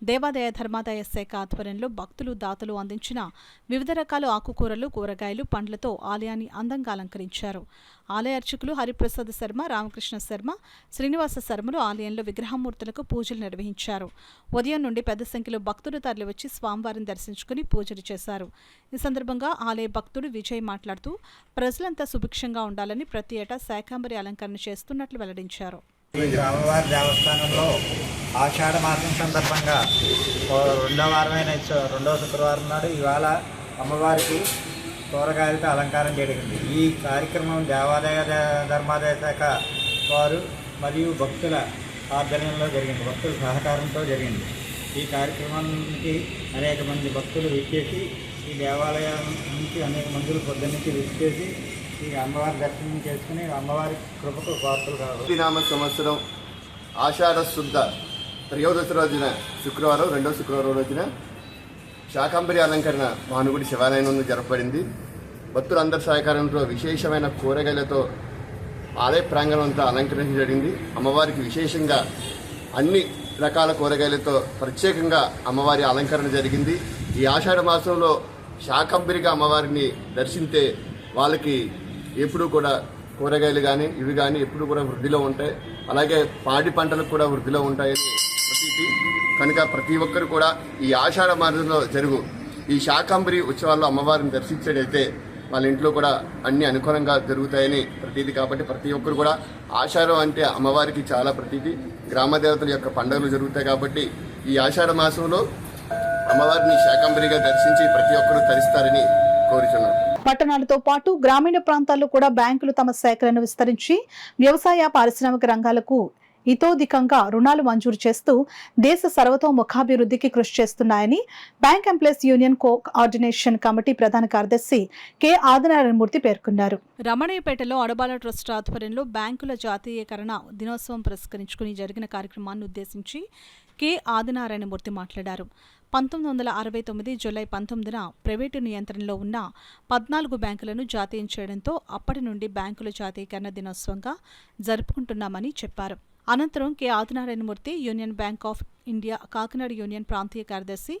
దేవాదాయ ధర్మాదాయ శాఖ ఆధ్వర్యంలో భక్తులు దాతలు అందించిన వివిధ రకాల ఆకుకూరలు, కూరగాయలు, పండ్లతో ఆలయాన్ని అందంగా అలంకరించారు. ఆలయ అర్చకులు హరిప్రసాద్ శర్మ, రామకృష్ణ శర్మ, శ్రీనివాస శర్మలు ఆలయంలో విగ్రహమూర్తులకు పూజలు నిర్వహించారు. ఉదయం నుండి పెద్ద సంఖ్యలో భక్తులు తరలివచ్చి స్వామివారిని దర్శించుకుని పూజలు చేశారు. ఈ సందర్భంగా ఆలయ భక్తుడు విజయ్ మాట్లాడుతూ ప్రజలంతా సుభిక్షంగా ఉండాలని ప్రతి ఏటా శాఖాంబరి అలంకరణ చేస్తున్నట్లు వెల్లడించారు. ఈ రామవారి దేవస్థానంలో ఆషాఢ మాసం సందర్భంగా రెండవ శుక్రవారం నాడు ఇవాళ అమ్మవారికి కూరగాయలతో అలంకారం జరిగింది. ఈ కార్యక్రమం దేవాదాయ ధర్మాదాయ శాఖ వారు మరియు భక్తుల ఆధ్వర్యంలో జరిగింది, భక్తుల సహకారంతో జరిగింది. ఈ కార్యక్రమానికి అనేక మంది భక్తులు విచ్చేసి ఈ దేవాలయం నుంచి అనేక మందులు పొద్దున్నుంచి విచ్చేసి ఈ అమ్మవారి దర్శనం చేసుకుని అమ్మవారి కృపకు పాత్రలు కావాలి. నామ సంవత్సరం ఆషాఢ శుద్ధ త్రయోదశి రోజున శుక్రవారం, రెండవ శుక్రవారం రోజున శాకాంబరి అలంకరణ భానుగుడి శివాలయంలో జరపబడింది. భక్తులందరి సహకారంతో విశేషమైన కూరగాయలతో ఆలయ ప్రాంగణం అంతా అలంకరించడం జరిగింది. అమ్మవారికి విశేషంగా అన్ని రకాల కూరగాయలతో ప్రత్యేకంగా అమ్మవారి అలంకరణ జరిగింది. ఈ ఆషాఢ మాసంలో శాకాంబరిగా అమ్మవారిని దర్శించే వాళ్ళకి ఎప్పుడూ కూడా కూరగాయలు కానీ ఇవి కానీ ఎప్పుడు కూడా వృద్ధిలో ఉంటాయి. అలాగే పాడి పంటలకు కూడా వృద్ధిలో ఉంటాయని ప్రతీతి కనుక ప్రతి ఒక్కరు కూడా ఈ ఆషాఢ మాసంలో జరుగు ఈ శాకాంబరి ఉత్సవాల్లో అమ్మవారిని దర్శించేటైతే వాళ్ళ ఇంట్లో కూడా అన్ని అనుకూలంగా జరుగుతాయని ప్రతీతి. కాబట్టి ప్రతి ఒక్కరు కూడా ఆషాఢం అంటే అమ్మవారికి చాలా ప్రతీతి, గ్రామ దేవతల యొక్క పండుగలు జరుగుతాయి. కాబట్టి ఈ ఆషాఢ మాసంలో అమ్మవారిని శాకాంబరిగా దర్శించి ప్రతి ఒక్కరూ తరిస్తారని కోరుచున్నాం. పట్టణాలతో పాటు గ్రామీణ ప్రాంతాల్లో కూడా బ్యాంకులు తమ శాఖలను విస్తరించి వ్యవసాయ, పారిశ్రామిక రంగాలకు ఇతోధికంగా రుణాలు మంజూరు చేస్తూ దేశ సర్వతోముఖాభివృద్ధికి కృషి చేస్తున్నాయని bank employees union coordination committee ప్రధాన కార్యదర్శి కె ఆదినారాయణమూర్తి పేర్కొన్నారు. రమణయ్యపేటలో అడబాల ట్రస్ట్ ఆధ్వర్యంలో బ్యాంకుల జాతీయకరణ దినోత్సవం పురస్కరించుకుని జరిగిన కార్యక్రమాన్ని ఉద్దేశించి కె ఆదినారాయణమూర్తి మాట్లాడారు. 1969 జూలై 19న ప్రైవేటు నియంత్రణలో ఉన్న 14 బ్యాంకులను జాతీయం చేయడంతో అప్పటి నుండి బ్యాంకుల జాతీయకరణ దినోత్సవంగా జరుపుకుంటున్నామని చెప్పారు. అనంతరం K Adinarayanamurthy union bank of India Kakinada union ప్రాంతీయ కార్యదర్శి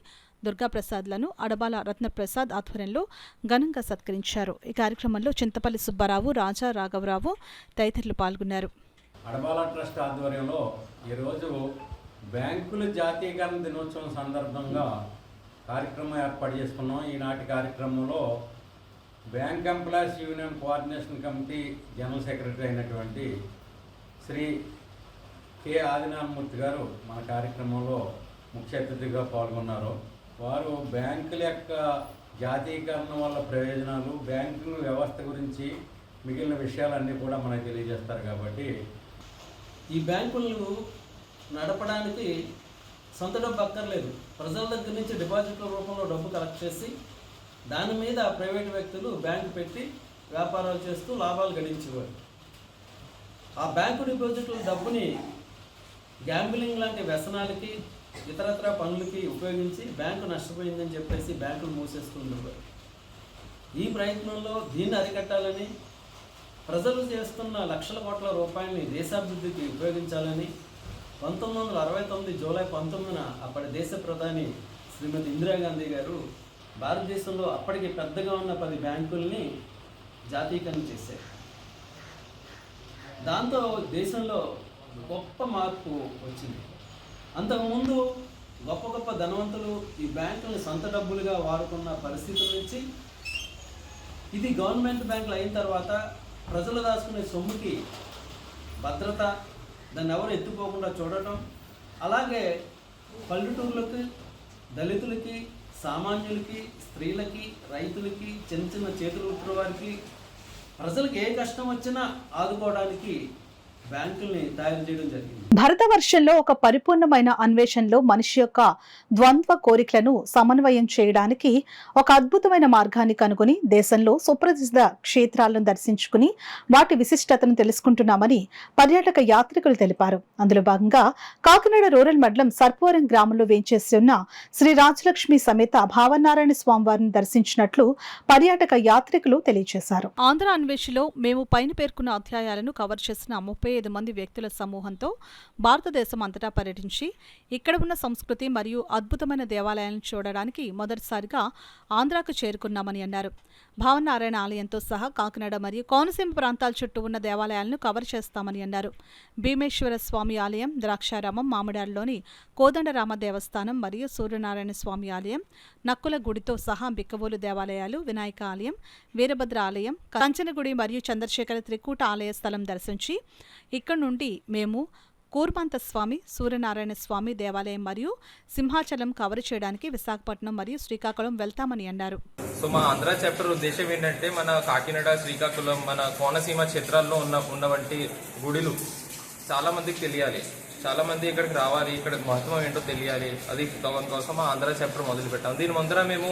దుర్గాప్రసాద్లను అడబాల రత్నప్రసాద్ ఆధ్వర్యంలో ఘనంగా సత్కరించారు. ఈ కార్యక్రమంలో చింతపల్లి సుబ్బారావు, రాజా రాఘవరావు తదితరులు పాల్గొన్నారు. అడబాల ట్రస్ట్ ఆధ్వర్యంలో ఈరోజు బ్యాంకుల జాతీయకరణ దినోత్సవం సందర్భంగా కార్యక్రమం ఏర్పాటు చేసుకున్నాం. ఈనాటి కార్యక్రమంలో bank employees union coordination committee general secretary అయినటువంటి శ్రీ కె ఆదినారాయణమూర్తి గారు మన కార్యక్రమంలో ముఖ్య అతిథిగా పాల్గొన్నారు. వారు బ్యాంకుల యొక్క జాతీయకరణ వల్ల ప్రయోజనాలు, బ్యాంకింగ్ వ్యవస్థ గురించి మిగిలిన విషయాలన్నీ కూడా మనకు తెలియజేస్తారు. కాబట్టి ఈ బ్యాంకులను నడపడానికి సొంత డబ్బు అక్కర్లేదు. ప్రజల దగ్గర నుంచి డిపాజిట్ల రూపంలో డబ్బు కలెక్ట్ చేసి దాని మీద ప్రైవేటు వ్యక్తులు బ్యాంకు పెట్టి వ్యాపారాలు చేస్తూ లాభాలు గడించేవారు. ఆ బ్యాంకు డిపాజిట్ల డబ్బుని గ్యాంబ్లింగ్ లాంటి వ్యసనాలకి, ఇతరత్ర పనులకి ఉపయోగించి బ్యాంకు నష్టపోయిందని చెప్పేసి బ్యాంకులు మూసేస్తుండేవారు. ఈ ప్రయత్నంలో దీన్ని అరికట్టాలని, ప్రజలు చేస్తున్న లక్షల కోట్ల రూపాయలని దేశాభివృద్ధికి ఉపయోగించాలని 1969 జూలై 19న అప్పటి దేశ ప్రధాని శ్రీమతి ఇందిరాగాంధీ గారు భారతదేశంలో అప్పటికి పెద్దగా ఉన్న 10 బ్యాంకుల్ని జాతీయకరణ చేశారు. దాంతో దేశంలో గొప్ప మార్పు వచ్చింది. అంతకుముందు గొప్ప గొప్ప ధనవంతులు ఈ బ్యాంకులను సొంత డబ్బులుగా వాడుకున్న పరిస్థితుల నుంచి ఇది గవర్నమెంట్ బ్యాంకులు అయిన తర్వాత ప్రజలు దాచుకునే సొమ్ముకి భద్రత, దాన్ని ఎవరు ఎత్తుకోకుండా చూడటం, అలాగే పల్లెటూర్లకి, దళితులకి, సామాన్యులకి, స్త్రీలకి, రైతులకి, చిన్న చిన్న చేతులు ఉట్టిన వారికి ప్రజలకు ఏ కష్టం వచ్చినా ఆదుకోవడానికి బ్యాంకుల్ని తయారు చేయడం జరిగింది. భరతవర్షంలో ఒక పరిపూర్ణమైన అన్వేషణలో మనిషి యొక్క ద్వంద్వ కోరికలను సమన్వయం చేయడానికి ఒక అద్భుతమైన మార్గాన్ని కనుగొని దేశంలో సుప్రసిద్ధ క్షేత్రాలను దర్శించుకుని వాటి విశిష్టతను తెలుసుకుంటున్నామని పర్యాటక యాత్రికులు తెలిపారు. అందులో భాగంగా కాకినాడ రూరల్ మండలం సర్పవరం గ్రామంలో వేంచేసి ఉన్న శ్రీ రాజలక్ష్మి సమేత భావనారాయణ స్వామివారిని దర్శించినట్లు పర్యాటక యాత్రికులు తెలియజేశారు. ఆంధ్ర అన్వేషణలో మేము పైన పేర్కొన్న అధ్యాయాలను కవర్ చేసిన 35 మంది వ్యక్తుల సమూహంతో భారతదేశం అంతటా పర్యటించి ఇక్కడ ఉన్న సంస్కృతి మరియు అద్భుతమైన దేవాలయాలను చూడడానికి మొదటిసారిగా ఆంధ్రాకు చేరుకున్నామని అన్నారు. భావనారాయణ ఆలయంతో సహా కాకినాడ మరియు కోనసీమ ప్రాంతాల చుట్టూ ఉన్న దేవాలయాలను కవర్ చేస్తామని అన్నారు. భీమేశ్వర స్వామి ఆలయం, ద్రాక్షారామం, మామిడాడలోని కోదండరామ దేవస్థానం మరియు సూర్యనారాయణ స్వామి ఆలయం, నక్కుల గుడితో సహా బిక్కవోలు దేవాలయాలు, వినాయక ఆలయం, వీరభద్ర ఆలయం, కంచనగుడి మరియు చంద్రశేఖర త్రికూట ఆలయ స్థలం దర్శించి ఇక్కడి నుండి మేము కూర్మాంత స్వామి, సూర్యనారాయణ స్వామి దేవాలయం మరియు సింహాచలం కవర్ చేయడానికి విశాఖపట్నం మరియు శ్రీకాకుళం వెళ్తామని అన్నారు. సో మా ఆంధ్ర చాప్టర్ ఉద్దేశం ఏంటంటే మన కాకినాడ, శ్రీకాకుళం, మన కోనసీమ క్షేత్రాల్లో ఉన్నవంటి గుడులు చాలా మందికి తెలియాలి. చాలా మంది ఇక్కడికి రావాలి, ఇక్కడ మహత్వం ఏంటో తెలియాలి. అది కోసం ఆంధ్ర చాప్టర్ మొదలు పెట్టాం. దీని ముందర మేము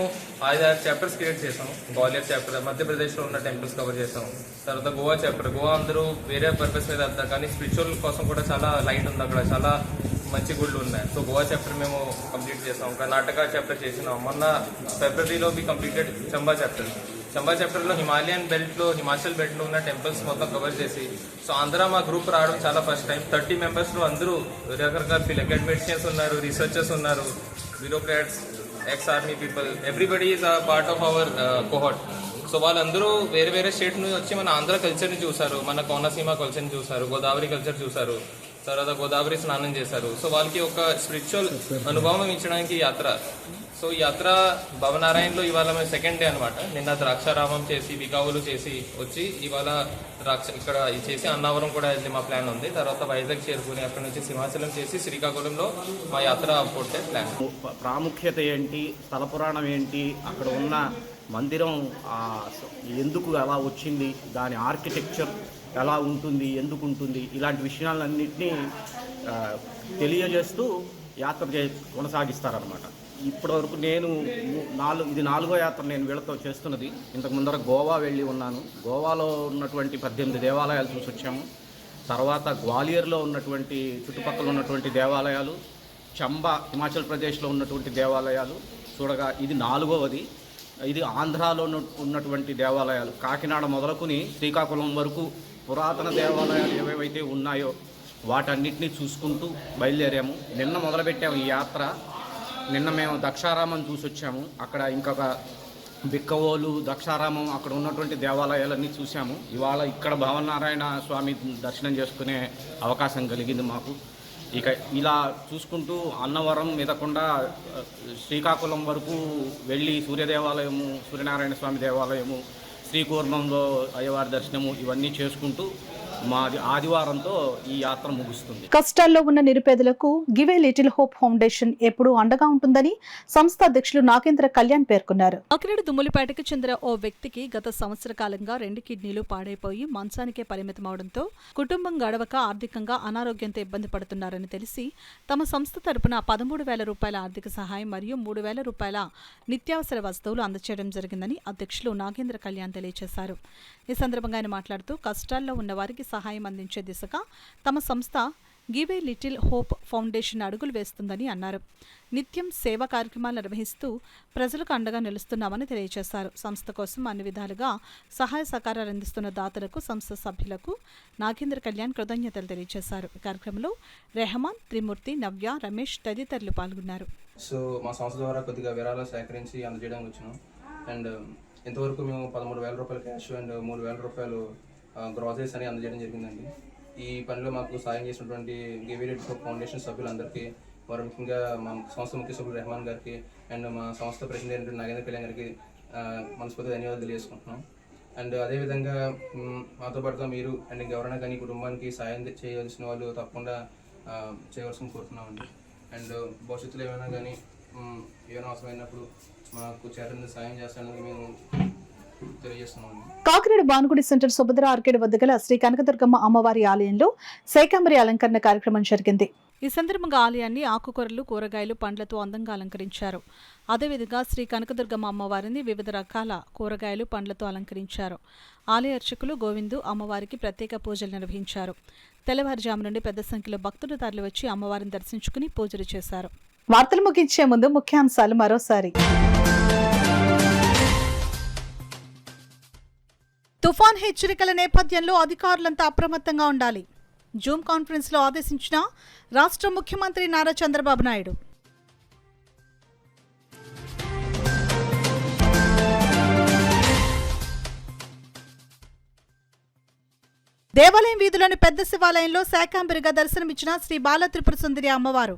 5-6 చాప్టర్స్ క్రియేట్ చేసాం. గ్వాలియర్ చాప్టర్, మధ్యప్రదేశ్లో ఉన్న టెంపుల్స్ కవర్ చేసాం. తర్వాత గోవా చాప్టర్, గోవా అందరూ వేరే పర్పస్ మీద వెళ్తారు కానీ స్పిరిచువల్ కోసం కూడా చాలా లైట్ ఉంది, అక్కడ చాలా మంచి గుళ్ళు ఉన్నాయి. సో గోవా చాప్టర్ మేము కంప్లీట్ చేసాం. కర్ణాటక చాప్టర్ చేసినాం. మొన్న ఫిబ్రవరిలో వి కంప్లీటెడ్ చంబా చాప్టర్. చంబా చాప్టర్లో హిమాలయన్ బెల్ట్లో, హిమాచల్ బెల్ట్లో ఉన్న టెంపుల్స్ మొత్తం కవర్ చేసి, సో ఆంధ్ర మా గ్రూప్ రావడం చాలా ఫస్ట్ టైం. 30 మెంబర్స్లో అందరూ రకరకాల ఫీల్డ్ అకాడమిషియన్స్ ఉన్నారు, రీసెర్చర్స్ ఉన్నారు, bureaucrats, ex army people, everybody is a part of our cohort. So వాళ్ళందరూ వేరే వేరే స్టేట్ నుంచి వచ్చి మన ఆంధ్ర కల్చర్ని చూశారు, మన కోనసీమ కల్చర్ని చూశారు, గోదావరి కల్చర్ చూశారు, తర్వాత గోదావరి స్నానం చేశారు. సో వాళ్ళకి ఒక స్పిరిచువల్ అనుభవం ఇచ్చడానికి యాత్ర. సో యాత్ర భవనారాయణలో ఇవాళ మేము సెకండ్ డే అనమాట. నిన్న ద్రాక్షారామం చేసి, బికావులు చేసి వచ్చి ఇవాళ ఇక్కడ చేసి అన్నవరం కూడా వెళ్ళి మా ప్లాన్ ఉంది. తర్వాత వైజాగ్ చేరుకుని అక్కడ నుంచి సింహాచలం చేసి శ్రీకాకుళంలో మా యాత్ర పొట్టే ప్లాన్. ప్రాముఖ్యత ఏంటి, స్థల పురాణం ఏంటి, అక్కడ ఉన్న మందిరం ఎందుకు అలా వచ్చింది, దాని ఆర్కిటెక్చర్ ఎలా ఉంటుంది, ఎందుకు ఉంటుంది, ఇలాంటి విషయాలన్నింటినీ తెలియజేస్తూ యాత్ర కొనసాగిస్తారనమాట. ఇప్పటివరకు నేను ఇది 4వ యాత్ర నేను వీళ్ళతో చేస్తున్నది. ఇంతకు ముందర గోవా వెళ్ళి ఉన్నాను. గోవాలో ఉన్నటువంటి 18 దేవాలయాలు చూసి వచ్చాము. తర్వాత గ్వాలియర్లో ఉన్నటువంటి చుట్టుపక్కల ఉన్నటువంటి దేవాలయాలు, చంబా హిమాచల్ ప్రదేశ్లో ఉన్నటువంటి దేవాలయాలు చూడగా ఇది 4వది. ఇది ఆంధ్రాలో ఉన్నటువంటి దేవాలయాలు. కాకినాడ మొదలుకుని శ్రీకాకుళం వరకు పురాతన దేవాలయాలు ఏవేవైతే ఉన్నాయో వాటన్నిటినీ చూసుకుంటూ బయలుదేరాము. నిన్న మొదలుపెట్టాము ఈ యాత్ర. నిన్న మేము దక్షారామం చూసి వచ్చాము. అక్కడ ఇంకొక బిక్కవోలు, దక్షారామం, అక్కడ ఉన్నటువంటి దేవాలయాలన్నీ చూసాము. ఇవాళ ఇక్కడ భావనారాయణ స్వామి దర్శనం చేసుకునే అవకాశం కలిగింది మాకు. ఇక ఇలా చూసుకుంటూ అన్నవరం మీదకుండా శ్రీకాకుళం వరకు వెళ్ళి సూర్యదేవాలయము, సూర్యనారాయణ స్వామి దేవాలయము, శ్రీకూర్మంలో అయ్యవారి దర్శనము ఇవన్నీ చేసుకుంటూ మాది ఆదివారంతో ఈ యాత్ర ముగుస్తుంది. కష్టాల్లో ఉన్న నిరుపేదలకు give a little hope foundation ఎప్పుడూ అండగా ఉంటుందని సంస్థ అధ్యక్షులు నాగేంద్ర కళ్యాణ్ పేర్కొన్నారు. కాకినాడ దుమ్ములపేటకు చెందిన ఓ వ్యక్తికి గత సంవత్సర కాలంగా 2 కిడ్నీలు పాడైపోయి మంచానికే పరిమితమవడంతో కుటుంబం గడవక ఆర్థికంగా అనారోగ్యంతో ఇబ్బంది పడుతున్నారని తెలిసి తమ సంస్థ తరపున 13,000 రూపాయల ఆర్థిక సహాయం మరియు 3,000 రూపాయల నిత్యావసర వస్తువులు అందజేయడం జరిగిందని అధ్యక్షులు నాగేంద్ర కళ్యాణ్ తెలియజేశారు. ఈ సందర్భంగా ఆయన మాట్లాడుతూ కష్టాల్లో ఉన్న వారికి సహాయం అందించే దిశగా తమ సంస్థ give a little hope foundation అడుగులు వేస్తుందని అన్నారు. నిత్యం సేవా కార్యక్రమాలు నిర్వహిస్తూ ప్రజలకు అండగా నిలుస్తున్నామని తెలియజేశారు. సంస్థ కోసం అన్ని విధాలుగా సహాయ సహకారాలు అందిస్తున్న దాతలకు, సంస్థ సభ్యులకు నాగేంద్ర కళ్యాణ్ కృతజ్ఞతలు తెలియజేశారు. ఈ కార్యక్రమంలో రెహమాన్, త్రిమూర్తి, నవ్య, రమేష్ తదితరులు పాల్గొన్నారు. సో మా సంస్థ ద్వారా కొద్దిగా విరాళాలు సేకరించి అందజేయడానికి వచ్చినాం. అండ్ ఇంతవరకు మేము 13,000 రూపాయలు క్యాష్ అండ్ 3,000 రూపాయలు గ్రాసరీస్ అని అందజేయడం జరిగిందండి. ఈ పనిలో మాకు సాయం చేసినటువంటి give a little hope foundation సభ్యులందరికీ, వారు ముఖ్యంగా మా సంస్థ ముఖ్య సభ్యులు రెహమాన్ గారికి అండ్ మా సంస్థ ప్రెసిడెంట్ నాగేంద్ర కళ్యాణ్ గారికి మనస్ఫూర్తిగా ధన్యవాదాలు తెలియజేసుకుంటున్నాం. అండ్ అదేవిధంగా మాతో పాటుగా మీరు అండ్ ఇంకెవరైనా కానీ కుటుంబానికి సాయం చేయవలసిన వాళ్ళు తప్పకుండా చేయవలసిన కోరుతున్నామండి. అండ్ భవిష్యత్తులో ఏమైనా కానీ ఏమైనా అవసరమైనప్పుడు మాకు చేతన సాయం చేస్తానికి మేము తెలియజేస్తున్నామండి. కాకినాడ భానుగుడి సెంటర్ సుభద్ర ఆర్కేడ్ వద్ద గల శ్రీ కనకదుర్గమ్మ అమ్మవారి ఆలయంలో శాకంబరి అలంకరణ కార్యక్రమం జరిగింది. ఈ సందర్భంగా ఆలయాన్ని ఆకుకూరలు, కూరగాయలు, పండ్లతో అందంగా అలంకరించారు. అదేవిధంగా శ్రీ కనకదుర్గమ్మ అమ్మవారిని వివిధ రకాల కూరగాయలు, పండ్లతో అలంకరించారు. ఆలయ అర్చకులు గోవిందు అమ్మవారికి ప్రత్యేక పూజలు నిర్వహించారు. తెల్లవారుజాము నుండి పెద్ద సంఖ్యలో భక్తులు తరలివచ్చి అమ్మవారిని దర్శించుకుని పూజలు చేశారు. వార్తలు ముగించే ముందు ముఖ్యాంశాలు మరోసారి. తుఫాన్ హెచ్చరికల నేపథ్యంలో అధికారులంతా అప్రమత్తంగా ఉండాలి. జూమ్ కాన్ఫరెన్స్లో ఆదేశించిన రాష్ట్ర ముఖ్యమంత్రి నారా చంద్రబాబు నాయుడు. దేవాలయం వీధిలోని పెద్ద శివాలయంలో శాకంబరిగా దర్శనమిచ్చిన శ్రీ బాల త్రిపుర సుందరి అమ్మవారు.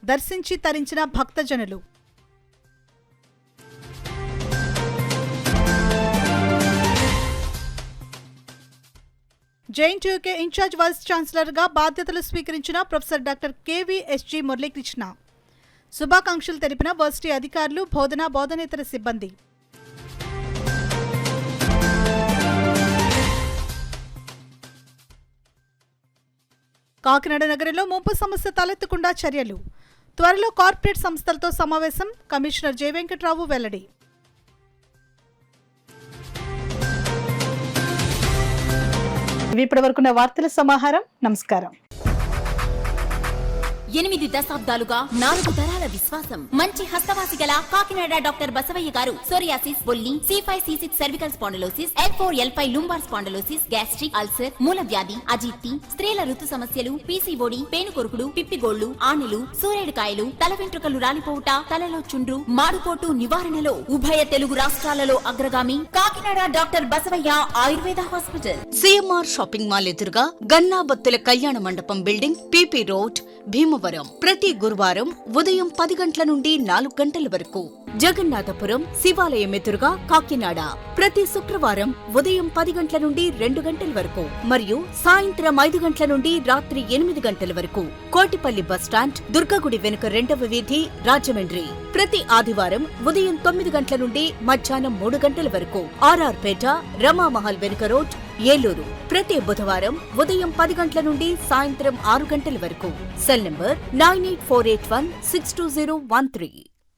దర్శించి తరించిన భక్తజనులు. జేఎన్టీయూకే ఇన్ఛార్జ్ వైస్ ఛాన్సలర్గా బాధ్యతలు స్వీకరించిన ప్రొఫెసర్ డాక్టర్ కేవీఎస్జీ మురళీకృష్ణ. శుభాకాంక్షలు తెలిపిన వర్సిటీ అధికారులు, బోధనేతర సిబ్బంది. కాకినాడ నగరంలో ముంపు సమస్య తలెత్తకుండా చర్యలు. త్వరలో కార్పొరేట్ సంస్థలతో సమావేశం. కమిషనర్ జె వెంకట్రావు వెల్లడి. ఇప్పటి వరకున్న వార్తల సమాహారం. నమస్కారం. 8 దశాబ్దాలుగా 4 తరాల విశ్వాసం. మంచి హస్తవాసి గల కాకినాడ డాక్టర్ బసవయ్య గారు సోరియాసిస్, బొల్లి, C5C6 cervical spondylosis, L4L5 lumbar spondylosis, gastric ulcer, మూల వ్యాధి, అజీర్తి, స్త్రీల ఋతు సమస్యలు, PCOD, పేనుకొరుకుడు, పిప్పిగోళ్లు, ఆనెలు, సూరేడుకాయలు, తల వెంట్రుకలు రాలిపోవుట, తలలో చుండ్రు, మాడుకోటు నివారణలో ఉభయ తెలుగు రాష్ట్రాలలో అగ్రగామి Kakinada doctor Basavaiah Ayurveda hospital. CMR shopping mall ఎదురుగా గన్నాబత్తుల కళ్యాణ మండపం బిల్డింగ్, PP రోడ్, భీమవరం. ప్రతి గురువారం ఉదయం 10 గంటల నుండి 4 గంటల వరకు. జగన్నాథపురం శివాలయం ఎదురుగా కాకినాడ ప్రతి శుక్రవారం ఉదయం 10 గంటల నుండి 2 గంటల వరకు మరియు సాయంత్రం 5 గంటల నుండి రాత్రి 8 గంటల వరకు. కోటిపల్లి బస్టాండ్, దుర్గగుడి వెనుక 2వ వీధి, రాజమండ్రి. ప్రతి ఆదివారం ఉదయం 9 గంటల నుండి మధ్యాహ్నం 3 గంటల వరకు. RR పేట, రమామహల్ వెనుక రోడ్, ఏలూరు. ప్రతి బుధవారం ఉదయం 10 గంటల నుండి సాయంత్రం 6 గంటల వరకు. Cell number 9848162013.